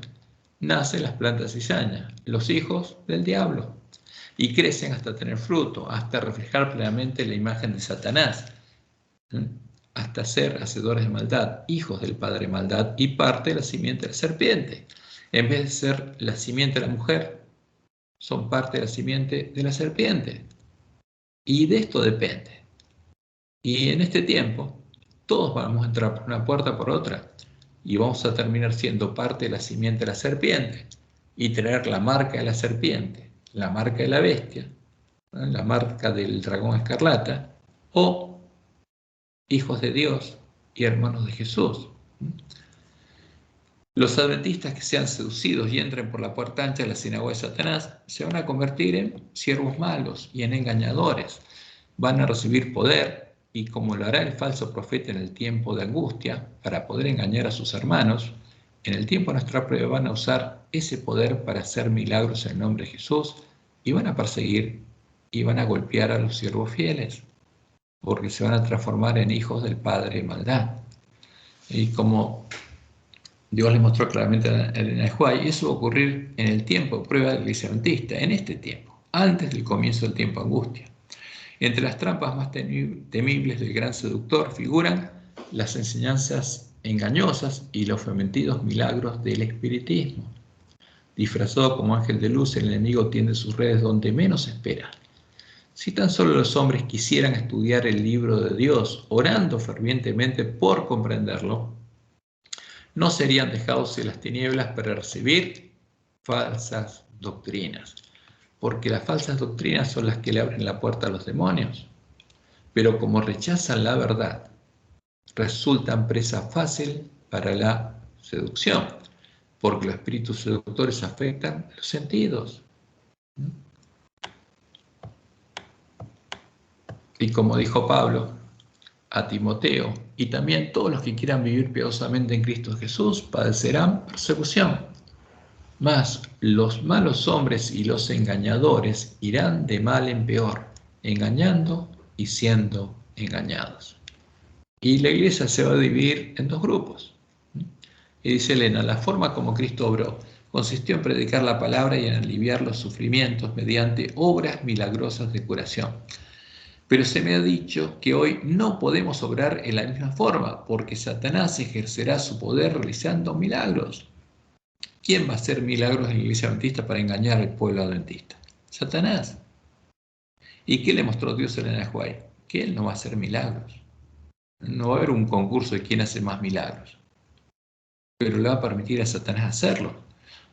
nacen las plantas cizaña, los hijos del diablo, y crecen hasta tener fruto, hasta reflejar plenamente la imagen de Satanás, hasta ser hacedores de maldad, hijos del padre maldad y parte de la simiente de la serpiente. En vez de ser la simiente de la mujer, son parte de la simiente de la serpiente. Y de esto depende. Y en este tiempo, todos vamos a entrar por una puerta por otra y vamos a terminar siendo parte de la simiente de la serpiente y tener la marca de la serpiente, la marca de la bestia, la marca del dragón escarlata, o hijos de Dios y hermanos de Jesús. Los adventistas que sean seducidos y entren por la puerta ancha de la sinagoga de Satanás se van a convertir en siervos malos y en engañadores. Van a recibir poder y, como lo hará el falso profeta en el tiempo de angustia para poder engañar a sus hermanos, en el tiempo de nuestra prueba van a usar ese poder para hacer milagros en el nombre de Jesús y van a perseguir y van a golpear a los siervos fieles, porque se van a transformar en hijos del padre maldad. Y como Dios le mostró claramente a Elena de White, eso va a ocurrir en el tiempo de prueba de la Iglesia Adventista, en este tiempo, antes del comienzo del tiempo de angustia. Entre las trampas más temibles del gran seductor figuran las enseñanzas engañosas y los fementidos milagros del espiritismo. Disfrazado como ángel de luz, el enemigo tiende sus redes donde menos espera. Si tan solo los hombres quisieran estudiar el libro de Dios, orando fervientemente por comprenderlo, no serían dejados en las tinieblas para recibir falsas doctrinas, porque las falsas doctrinas son las que le abren la puerta a los demonios. Pero como rechazan la verdad, resultan presa fácil para la seducción, porque los espíritus seductores afectan los sentidos. Y como dijo Pablo a Timoteo, y también todos los que quieran vivir piadosamente en Cristo Jesús padecerán persecución. Mas los malos hombres y los engañadores irán de mal en peor, engañando y siendo engañados. Y la iglesia se va a dividir en dos grupos. Y dice Elena, la forma como Cristo obró consistió en predicar la palabra y en aliviar los sufrimientos mediante obras milagrosas de curación. Pero se me ha dicho que hoy no podemos obrar en la misma forma, porque Satanás ejercerá su poder realizando milagros. ¿Quién va a hacer milagros en la iglesia adventista para engañar al pueblo adventista? Satanás. ¿Y qué le mostró Dios a Elena de White? Que él no va a hacer milagros. No va a haber un concurso de quién hace más milagros. Pero le va a permitir a Satanás hacerlo.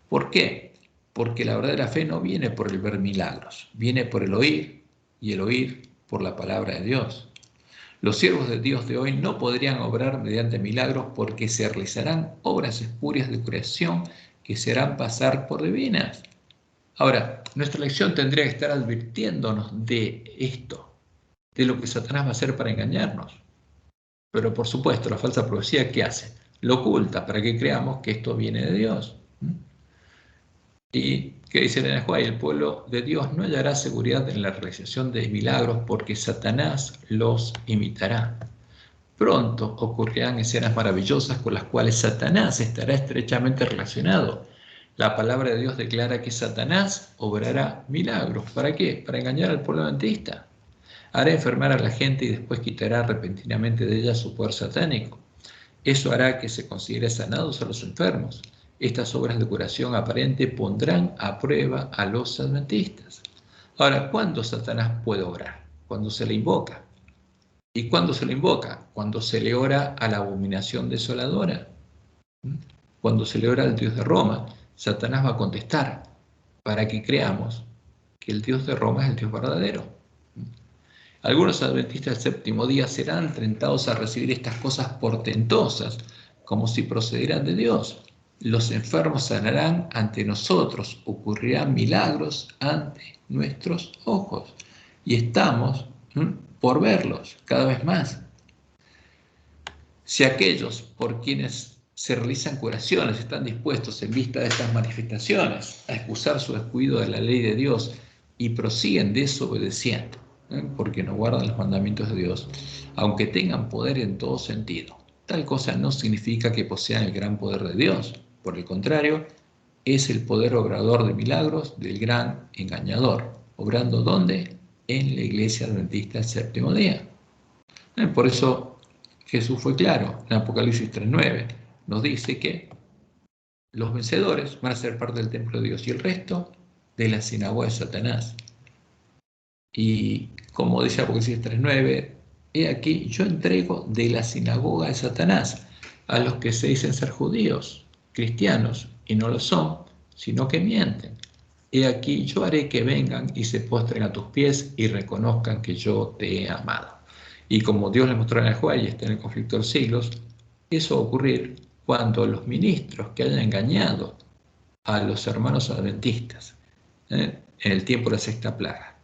¿Por qué? Porque la verdadera fe no viene por el ver milagros, viene por el oír, y el oír por la palabra de Dios. Los siervos de Dios de hoy no podrían obrar mediante milagros porque se realizarán obras espurias de curación que se harán pasar por divinas. Ahora, nuestra lección tendría que estar advirtiéndonos de esto, de lo que Satanás va a hacer para engañarnos. Pero por supuesto, la falsa profecía, ¿qué hace? Lo oculta para que creamos que esto viene de Dios. ¿Y qué dice Elena de White? El pueblo de Dios no hallará seguridad en la realización de milagros porque Satanás los imitará. Pronto ocurrirán escenas maravillosas con las cuales Satanás estará estrechamente relacionado. La palabra de Dios declara que Satanás obrará milagros. ¿Para qué? Para engañar al pueblo adventista. Hará enfermar a la gente y después quitará repentinamente de ella su poder satánico. Eso hará que se considere sanados a los enfermos. Estas obras de curación aparente pondrán a prueba a los adventistas. Ahora, ¿cuándo Satanás puede obrar? Cuando se le invoca. ¿Y cuándo se le invoca? Cuando se le ora a la abominación desoladora. Cuando se le ora al Dios de Roma, Satanás va a contestar para que creamos que el Dios de Roma es el Dios verdadero. Algunos adventistas del séptimo día serán tentados a recibir estas cosas portentosas como si procedieran de Dios. Los enfermos sanarán ante nosotros, ocurrirán milagros ante nuestros ojos. Y estamos por verlos cada vez más. Si aquellos por quienes se realizan curaciones están dispuestos en vista de estas manifestaciones a excusar su descuido de la ley de Dios y prosiguen desobedeciendo, porque no guardan los mandamientos de Dios, aunque tengan poder en todo sentido. Tal cosa no significa que posean el gran poder de Dios. Por el contrario, es el poder obrador de milagros del gran engañador. ¿Obrando dónde? En la iglesia adventista del séptimo día. Por eso Jesús fue claro. En Apocalipsis 3:9 nos dice que los vencedores van a ser parte del templo de Dios y el resto de la sinagoga de Satanás. Y como dice Apocalipsis 3:9, he aquí, yo entrego de la sinagoga de Satanás a los que se dicen ser judíos, cristianos, y no lo son, sino que mienten. He aquí, yo haré que vengan y se postren a tus pies y reconozcan que yo te he amado. Y como Dios le mostró en el juez y está en el conflicto de los siglos, eso va a ocurrir cuando los ministros que hayan engañado a los hermanos adventistas en el tiempo de la sexta plaga,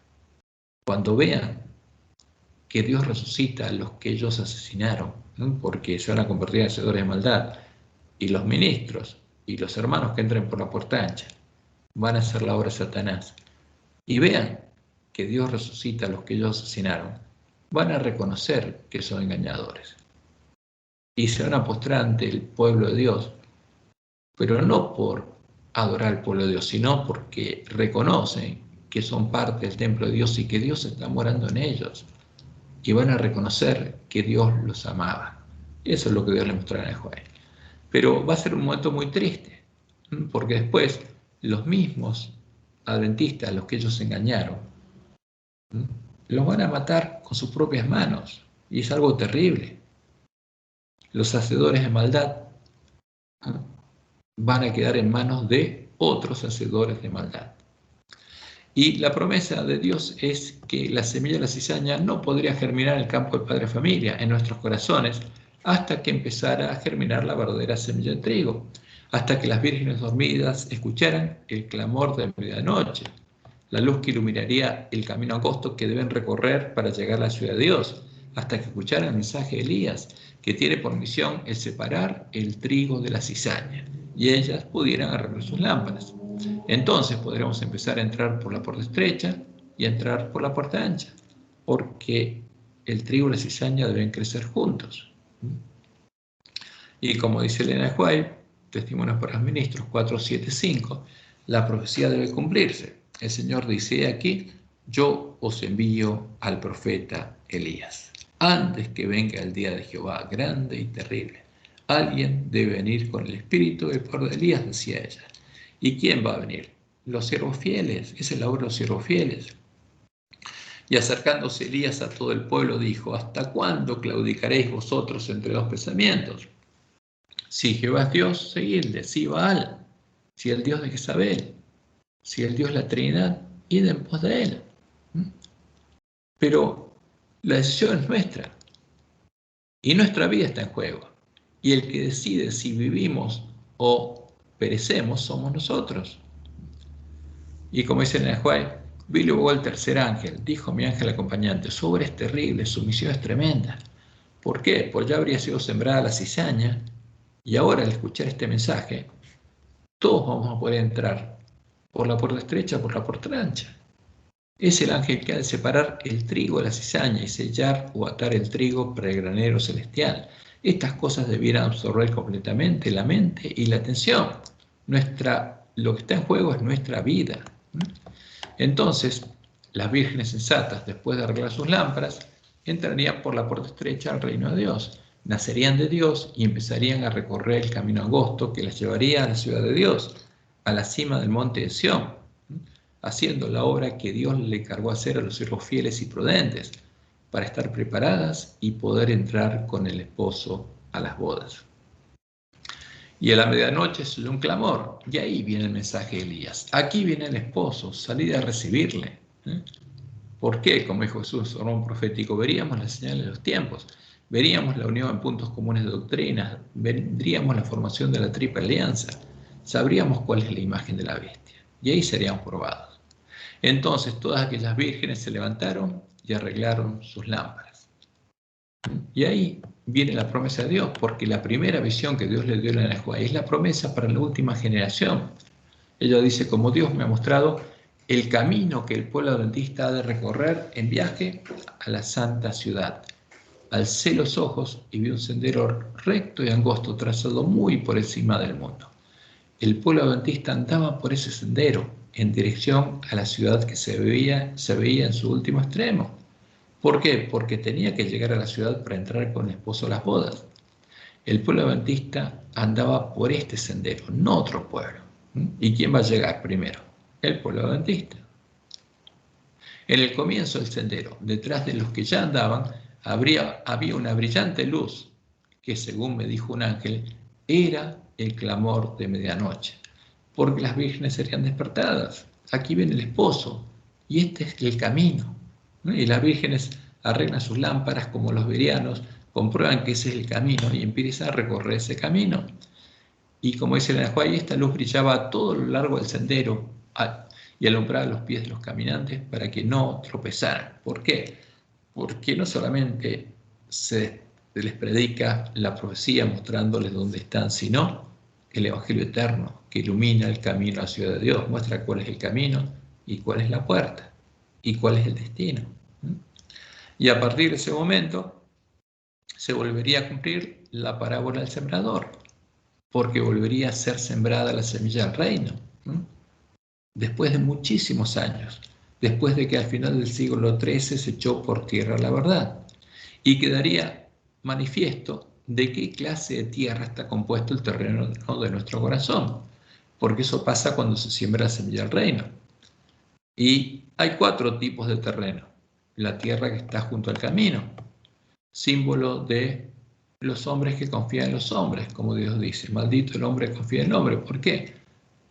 cuando vean que Dios resucita a los que ellos asesinaron, porque se van a convertir en hacedores de maldad, y los ministros y los hermanos que entren por la puerta ancha van a hacer la obra de Satanás, y vean que Dios resucita a los que ellos asesinaron, van a reconocer que son engañadores y se van a postrar ante el pueblo de Dios, pero no por adorar al pueblo de Dios, sino porque reconocen que son parte del templo de Dios y que Dios está morando en ellos, y van a reconocer que Dios los amaba. Eso es lo que Dios les mostrará en el juez. Pero va a ser un momento muy triste, porque después los mismos adventistas, los que ellos engañaron, los van a matar con sus propias manos, y es algo terrible. Los hacedores de maldad van a quedar en manos de otros hacedores de maldad. Y la promesa de Dios es que la semilla de la cizaña no podría germinar en el campo del Padre Familia, en nuestros corazones, hasta que empezara a germinar la verdadera semilla de trigo, hasta que las vírgenes dormidas escucharan el clamor de medianoche, la luz que iluminaría el camino angosto que deben recorrer para llegar a la ciudad de Dios, hasta que escucharan el mensaje de Elías, que tiene por misión el separar el trigo de la cizaña, y ellas pudieran arreglar sus lámparas. Entonces podremos empezar a entrar por la puerta estrecha y a entrar por la puerta ancha, porque el trigo y la cizaña deben crecer juntos. Y como dice Elena White, Testimonios para los Ministros 4:7-5, la profecía debe cumplirse. El Señor dice aquí, yo os envío al profeta Elías. Antes que venga el día de Jehová grande y terrible, alguien debe venir con el espíritu y el poder de Elías, decía ella. ¿Y quién va a venir? Los siervos fieles. Esa es la obra de los siervos fieles. Y acercándose Elías a todo el pueblo, dijo, ¿hasta cuándo claudicaréis vosotros entre dos pensamientos? Si Jehová es Dios, seguidle. Si Baal, si el Dios de Jezabel, si el Dios de la Trinidad, id en pos de él. Pero la decisión es nuestra. Y nuestra vida está en juego. Y el que decide si vivimos o perecemos somos nosotros. Y como dice en el juez, vi luego el tercer ángel, dijo mi ángel acompañante, su obra es terrible, su misión es tremenda. ¿Por qué? Pues ya habría sido sembrada la cizaña, y ahora al escuchar este mensaje, todos vamos a poder entrar por la puerta estrecha, por la puerta ancha. Es el ángel que ha de separar el trigo de la cizaña y sellar o atar el trigo para el granero celestial. Estas cosas debieran absorber completamente la mente y la atención. Lo que está en juego es nuestra vida. Entonces, las vírgenes sensatas, después de arreglar sus lámparas, entrarían por la puerta estrecha al reino de Dios, nacerían de Dios y empezarían a recorrer el camino angosto que las llevaría a la ciudad de Dios, a la cima del monte de Sión, haciendo la obra que Dios le encargó hacer a los siervos fieles y prudentes, para estar preparadas y poder entrar con el esposo a las bodas. Y a la medianoche se oyó un clamor, y ahí viene el mensaje de Elías. Aquí viene el esposo, salid a recibirle. ¿Por qué? Como dijo Jesús, sermón profético, veríamos las señales de los tiempos, veríamos la unión en puntos comunes de doctrinas, vendríamos la formación de la triple alianza, sabríamos cuál es la imagen de la bestia, y ahí seríamos probados. Entonces todas aquellas vírgenes se levantaron y arreglaron sus lámparas. Y ahí viene la promesa de Dios, porque la primera visión que Dios le dio a la Juá es la promesa para la última generación. Ella dice, como Dios me ha mostrado el camino que el pueblo adventista ha de recorrer en viaje a la santa ciudad. Alcé los ojos y vi un sendero recto y angosto trazado muy por encima del mundo. El pueblo adventista andaba por ese sendero en dirección a la ciudad que se veía en su último extremo. ¿Por qué? Porque tenía que llegar a la ciudad para entrar con el esposo a las bodas. El pueblo adventista andaba por este sendero, no otro pueblo. ¿Y quién va a llegar primero? El pueblo adventista. En el comienzo del sendero, detrás de los que ya andaban, había una brillante luz que, según me dijo un ángel, era el clamor de medianoche, porque las vírgenes serían despertadas. Aquí viene el esposo y este es el camino. Y las vírgenes arreglan sus lámparas como los berianos, comprueban que ese es el camino y empiezan a recorrer ese camino. Y como dice el Juárez, esta luz brillaba a todo lo largo del sendero y alumbraba los pies de los caminantes para que no tropezaran. ¿Por qué? Porque no solamente se les predica la profecía mostrándoles dónde están, sino el Evangelio eterno que ilumina el camino a la ciudad de Dios, muestra cuál es el camino y cuál es la puerta y cuál es el destino. Y a partir de ese momento se volvería a cumplir la parábola del sembrador, porque volvería a ser sembrada la semilla del reino. Después de muchísimos años, después de que al final del siglo XIII se echó por tierra la verdad, y quedaría manifiesto de qué clase de tierra está compuesto el terreno de nuestro corazón, porque eso pasa cuando se siembra la semilla del reino. Y hay 4 tipos de terreno. La tierra que está junto al camino, símbolo de los hombres que confían en los hombres, como Dios dice, maldito el hombre que confía en el hombre. ¿Por qué?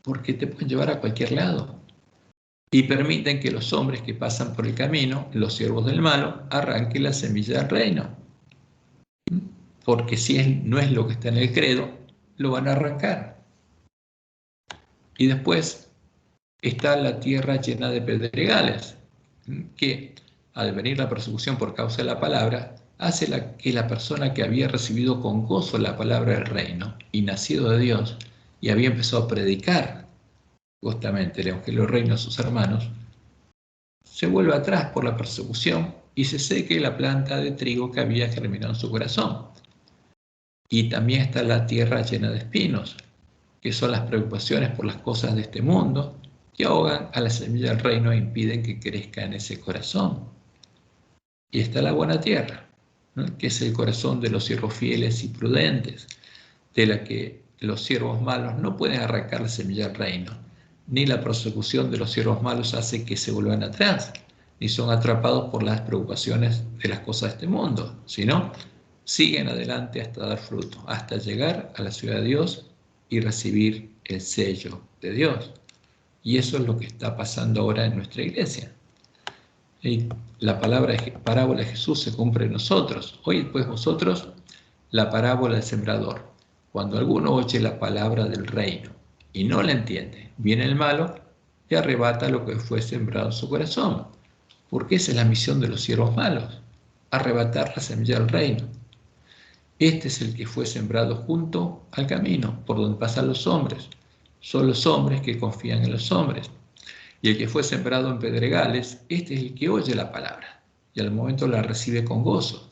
Porque te pueden llevar a cualquier lado y permiten que los hombres que pasan por el camino, los siervos del malo, arranquen la semilla del reino. Porque si no es lo que está en el credo, lo van a arrancar. Y después está la tierra llena de pedregales, que al venir la persecución por causa de la palabra, hace que la persona que había recibido con gozo la palabra del reino y nacido de Dios y había empezado a predicar justamente el Evangelio del reino a sus hermanos, se vuelve atrás por la persecución y se seque la planta de trigo que había germinado en su corazón. Y también está la tierra llena de espinos, que son las preocupaciones por las cosas de este mundo, que ahogan a la semilla del reino e impiden que crezca en ese corazón. Y está la buena tierra, ¿no? Que es el corazón de los siervos fieles y prudentes, de la que los siervos malos no pueden arrancar la semilla del reino, ni la persecución de los siervos malos hace que se vuelvan atrás, ni son atrapados por las preocupaciones de las cosas de este mundo, sino siguen adelante hasta dar fruto, hasta llegar a la ciudad de Dios y recibir el sello de Dios. Y eso es lo que está pasando ahora en nuestra iglesia. Y la parábola de Jesús se cumple en nosotros. Hoy, pues, vosotros, la parábola del sembrador. Cuando alguno oye la palabra del reino y no la entiende, viene el malo y arrebata lo que fue sembrado en su corazón. Porque esa es la misión de los siervos malos, arrebatar la semilla del reino. Este es el que fue sembrado junto al camino, por donde pasan los hombres. Son los hombres que confían en los hombres. Y el que fue sembrado en pedregales, este es el que oye la palabra y al momento la recibe con gozo,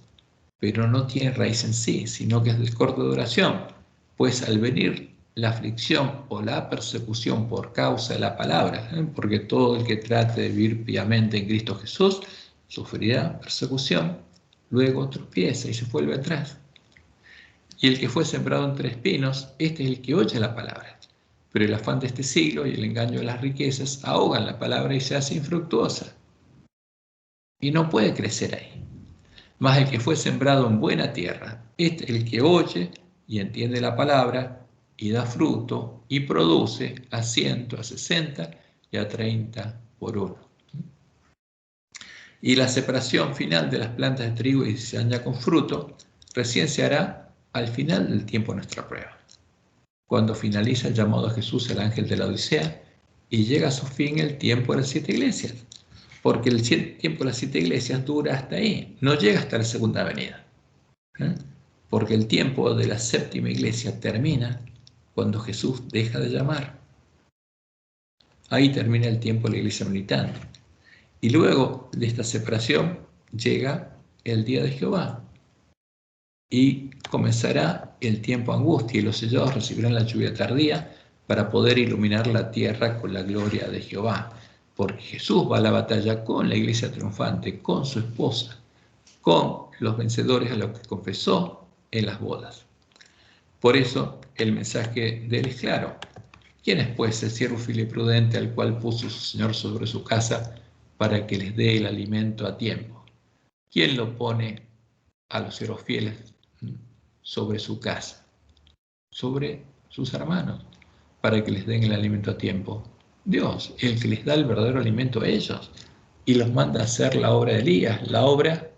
pero no tiene raíz en sí, sino que es de corta duración, pues al venir la aflicción o la persecución por causa de la palabra, porque todo el que trate de vivir piamente en Cristo Jesús sufrirá persecución, luego tropieza y se vuelve atrás. Y el que fue sembrado entre espinos, este es el que oye la palabra. Pero el afán de este siglo y el engaño de las riquezas ahogan la palabra y se hace infructuosa. Y no puede crecer ahí. Mas el que fue sembrado en buena tierra, este es el que oye y entiende la palabra y da fruto y produce a 100, a 60 y a 30 por uno. Y la separación final de las plantas de trigo y cizaña con fruto recién se hará al final del tiempo de nuestra prueba, cuando finaliza el llamado a Jesús el ángel de la Odisea y llega a su fin el tiempo de las 7 iglesias, porque el tiempo de las 7 iglesias dura hasta ahí, no llega hasta la segunda venida, porque el tiempo de la 7ª iglesia termina cuando Jesús deja de llamar. Ahí termina el tiempo de la iglesia militante. Y luego de esta separación llega el día de Jehová. Y comenzará el tiempo de angustia, y los sellados recibirán la lluvia tardía para poder iluminar la tierra con la gloria de Jehová. Porque Jesús va a la batalla con la iglesia triunfante, con su esposa, con los vencedores a los que confesó en las bodas. Por eso el mensaje de él es claro. ¿Quién es pues el siervo fiel y prudente al cual puso su Señor sobre su casa para que les dé el alimento a tiempo? ¿Quién lo pone a los siervos fieles sobre su casa, sobre sus hermanos, para que les den el alimento a tiempo? Dios, el que les da el verdadero alimento a ellos y los manda a hacer la obra de Elías, la obra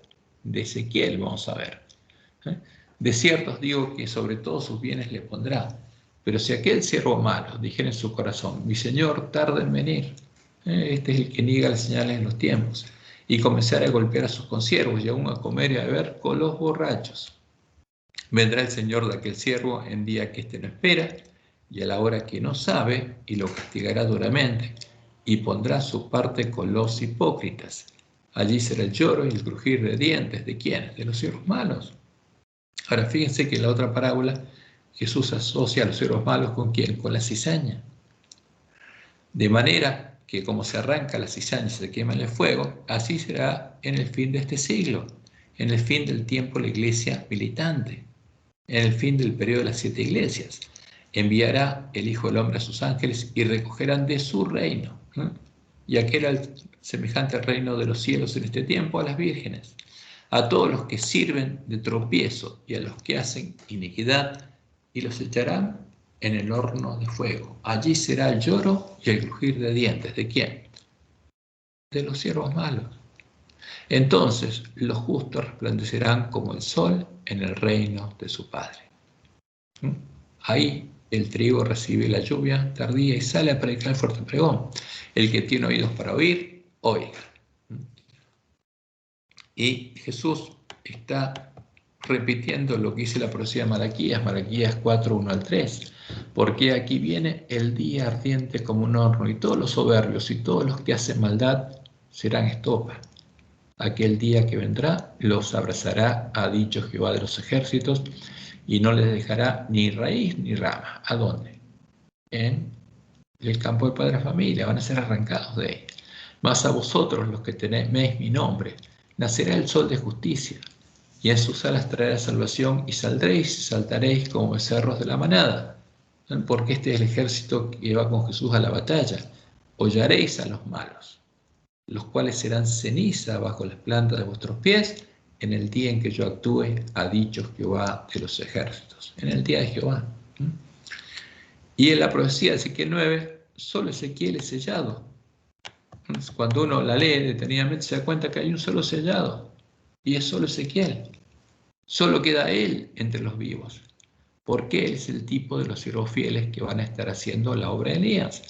de Ezequiel, vamos a ver. De cierto os digo que sobre todos sus bienes le pondrá. Pero si aquel siervo malo dijera en su corazón, mi Señor tarda en venir, este es el que niega las señales en los tiempos, y comenzara a golpear a sus consiervos y aún a comer y a beber con los borrachos, vendrá el Señor de aquel siervo en día que éste no espera y a la hora que no sabe, y lo castigará duramente, y pondrá su parte con los hipócritas. Allí será el lloro y el crujir de dientes. ¿De quiénes? De los siervos malos. Ahora fíjense que en la otra parábola Jesús asocia a los siervos malos ¿con quién? Con la cizaña. De manera que como se arranca la cizaña y se quema en el fuego, así será en el fin de este siglo, en el fin del tiempo la iglesia militante, en el fin del periodo de las 7 iglesias. Enviará el Hijo del Hombre a sus ángeles y recogerán de su reino. Y aquel era semejante al reino de los cielos en este tiempo a las vírgenes, a todos los que sirven de tropiezo y a los que hacen iniquidad, y los echarán en el horno de fuego. Allí será el lloro y el crujir de dientes. ¿De quién? De los siervos malos. Entonces los justos resplandecerán como el sol en el reino de su Padre. Ahí el trigo recibe la lluvia tardía y sale a predicar el fuerte pregón. El que tiene oídos para oír, oiga. Y Jesús está repitiendo lo que dice la profecía de Malaquías 4, 1 al 3. Porque aquí viene el día ardiente como un horno, y todos los soberbios y todos los que hacen maldad serán estopa. Aquel día que vendrá los abrazará, ha dicho Jehová de los ejércitos, y no les dejará ni raíz ni rama. ¿A dónde? En el campo de padre de familia, van a ser arrancados de ahí. Mas a vosotros, los que tenéis mi nombre, nacerá el sol de justicia, y en sus alas traerá salvación, y saldréis y saltaréis como becerros de la manada, porque este es el ejército que va con Jesús a la batalla. Hollaréis a los malos, los cuales serán ceniza bajo las plantas de vuestros pies, en el día en que yo actúe, ha dicho Jehová de los ejércitos. En el día de Jehová. Y en la profecía de Ezequiel 9, solo Ezequiel es sellado. Cuando uno la lee detenidamente se da cuenta que hay un solo sellado, y es solo Ezequiel. Solo queda él entre los vivos, porque él es el tipo de los siervos fieles que van a estar haciendo la obra de Elías,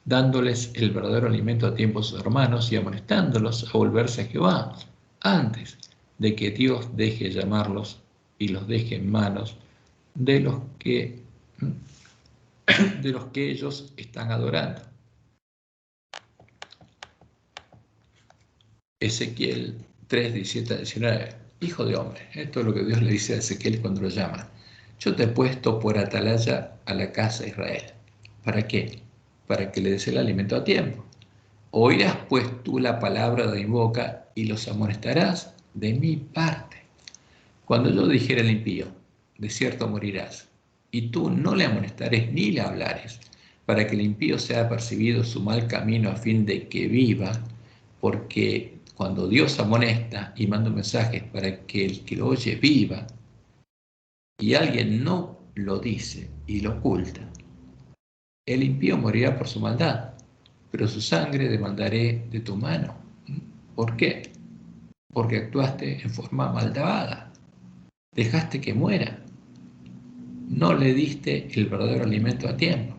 dándoles el verdadero alimento a tiempo a sus hermanos y amonestándolos a volverse a Jehová, antes de que Dios deje llamarlos y los deje en manos de los que ellos están adorando. Ezequiel 3, 17 a 19. Hijo de hombre, esto es lo que Dios le dice a Ezequiel cuando lo llama. Yo te he puesto por atalaya a la casa de Israel. ¿Para qué? Para que le des el alimento a tiempo. Oirás pues tú la palabra de mi boca y los amonestarás de mi parte. Cuando yo dijere al impío, de cierto morirás, y tú no le amonestares ni le hablares, para que el impío sea percibido su mal camino a fin de que viva, porque cuando Dios amonesta y manda mensajes para que el que lo oye viva, y alguien no lo dice y lo oculta, el impío morirá por su maldad, pero su sangre demandaré de tu mano. ¿Por qué? Porque actuaste en forma malvada, dejaste que muera, no le diste el verdadero alimento a tiempo.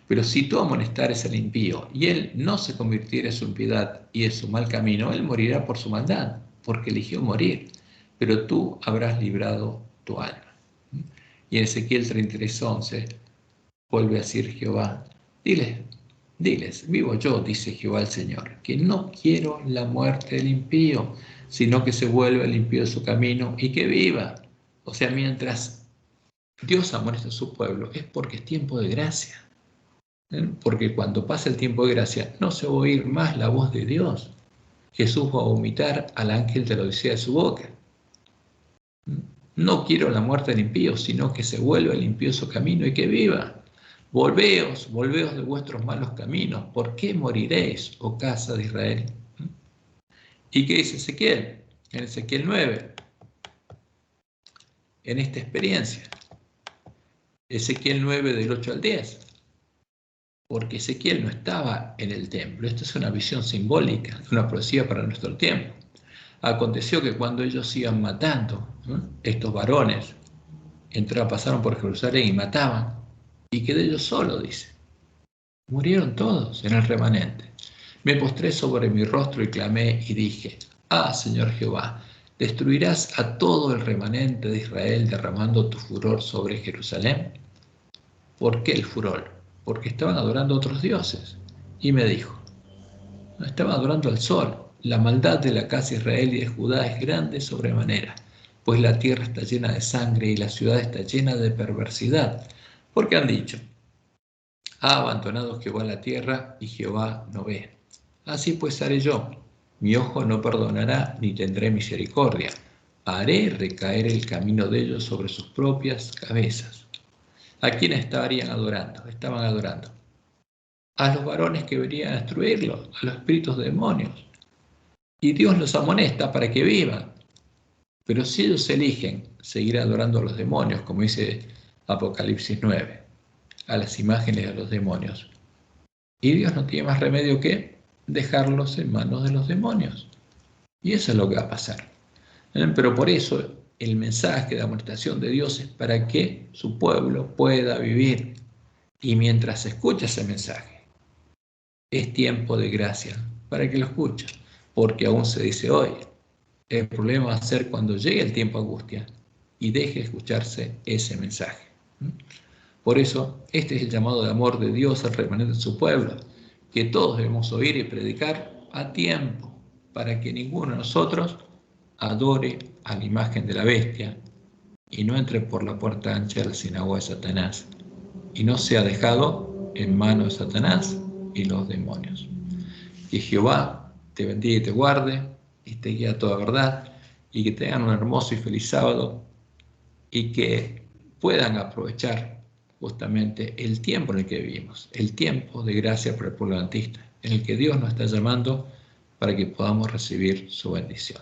Pero si tú amonestares al impío y él no se convirtiera en su impiedad y en su mal camino, él morirá por su maldad, porque eligió morir, pero tú habrás librado tu alma. Y en Ezequiel 33:11 vuelve a decir Jehová, dile Diles, vivo yo, dice Jehová el Señor, que no quiero la muerte del impío, sino que se vuelva el impío de su camino y que viva. O sea, mientras Dios amonesta a su pueblo, es porque es tiempo de gracia. Porque cuando pasa el tiempo de gracia, no se va a oír más la voz de Dios. Jesús va a vomitar al ángel de la odisea de su boca. No quiero la muerte del impío, sino que se vuelva el impío su camino y que viva. Volveos, volveos de vuestros malos caminos. ¿Por qué moriréis, oh casa de Israel? ¿Y qué dice Ezequiel? En Ezequiel 9, en esta experiencia. Ezequiel 9 del 8 al 10. Porque Ezequiel no estaba en el templo. Esta es una visión simbólica, una profecía para nuestro tiempo. Aconteció que cuando ellos iban matando, estos varones pasaron por Jerusalén y mataban, y quedé yo solo, dice. Murieron todos en el remanente. Me postré sobre mi rostro y clamé y dije, Señor Jehová, ¿destruirás a todo el remanente de Israel derramando tu furor sobre Jerusalén? ¿Por qué el furor? Porque estaban adorando a otros dioses. Y me dijo, no estaban adorando al sol. La maldad de la casa de Israel y de Judá es grande sobremanera, pues la tierra está llena de sangre y la ciudad está llena de perversidad. Porque han dicho, ha abandonado Jehová la tierra y Jehová no ve. Así pues haré yo. Mi ojo no perdonará ni tendré misericordia. Haré recaer el camino de ellos sobre sus propias cabezas. ¿A quién estarían adorando? Estaban adorando a los varones que venían a destruirlos, a los espíritus demonios. Y Dios los amonesta para que vivan. Pero si ellos eligen seguir adorando a los demonios, como dice Apocalipsis 9, a las imágenes de los demonios, y Dios no tiene más remedio que dejarlos en manos de los demonios. Y eso es lo que va a pasar. Pero por eso el mensaje de amonestación de Dios es para que su pueblo pueda vivir. Y mientras escucha ese mensaje, es tiempo de gracia para que lo escuche. Porque aún se dice hoy, el problema va a ser cuando llegue el tiempo de angustia y deje de escucharse ese mensaje. Por eso, este es el llamado de amor de Dios al remanente de su pueblo, que todos debemos oír y predicar a tiempo, para que ninguno de nosotros adore a la imagen de la bestia y no entre por la puerta ancha de la sinagoga de Satanás y no sea dejado en manos de Satanás y los demonios. Que Jehová te bendiga y te guarde y te guíe a toda verdad y que tengan un hermoso y feliz sábado y que puedan aprovechar justamente el tiempo en el que vivimos, el tiempo de gracia para el pueblo adventista, en el que Dios nos está llamando para que podamos recibir su bendición.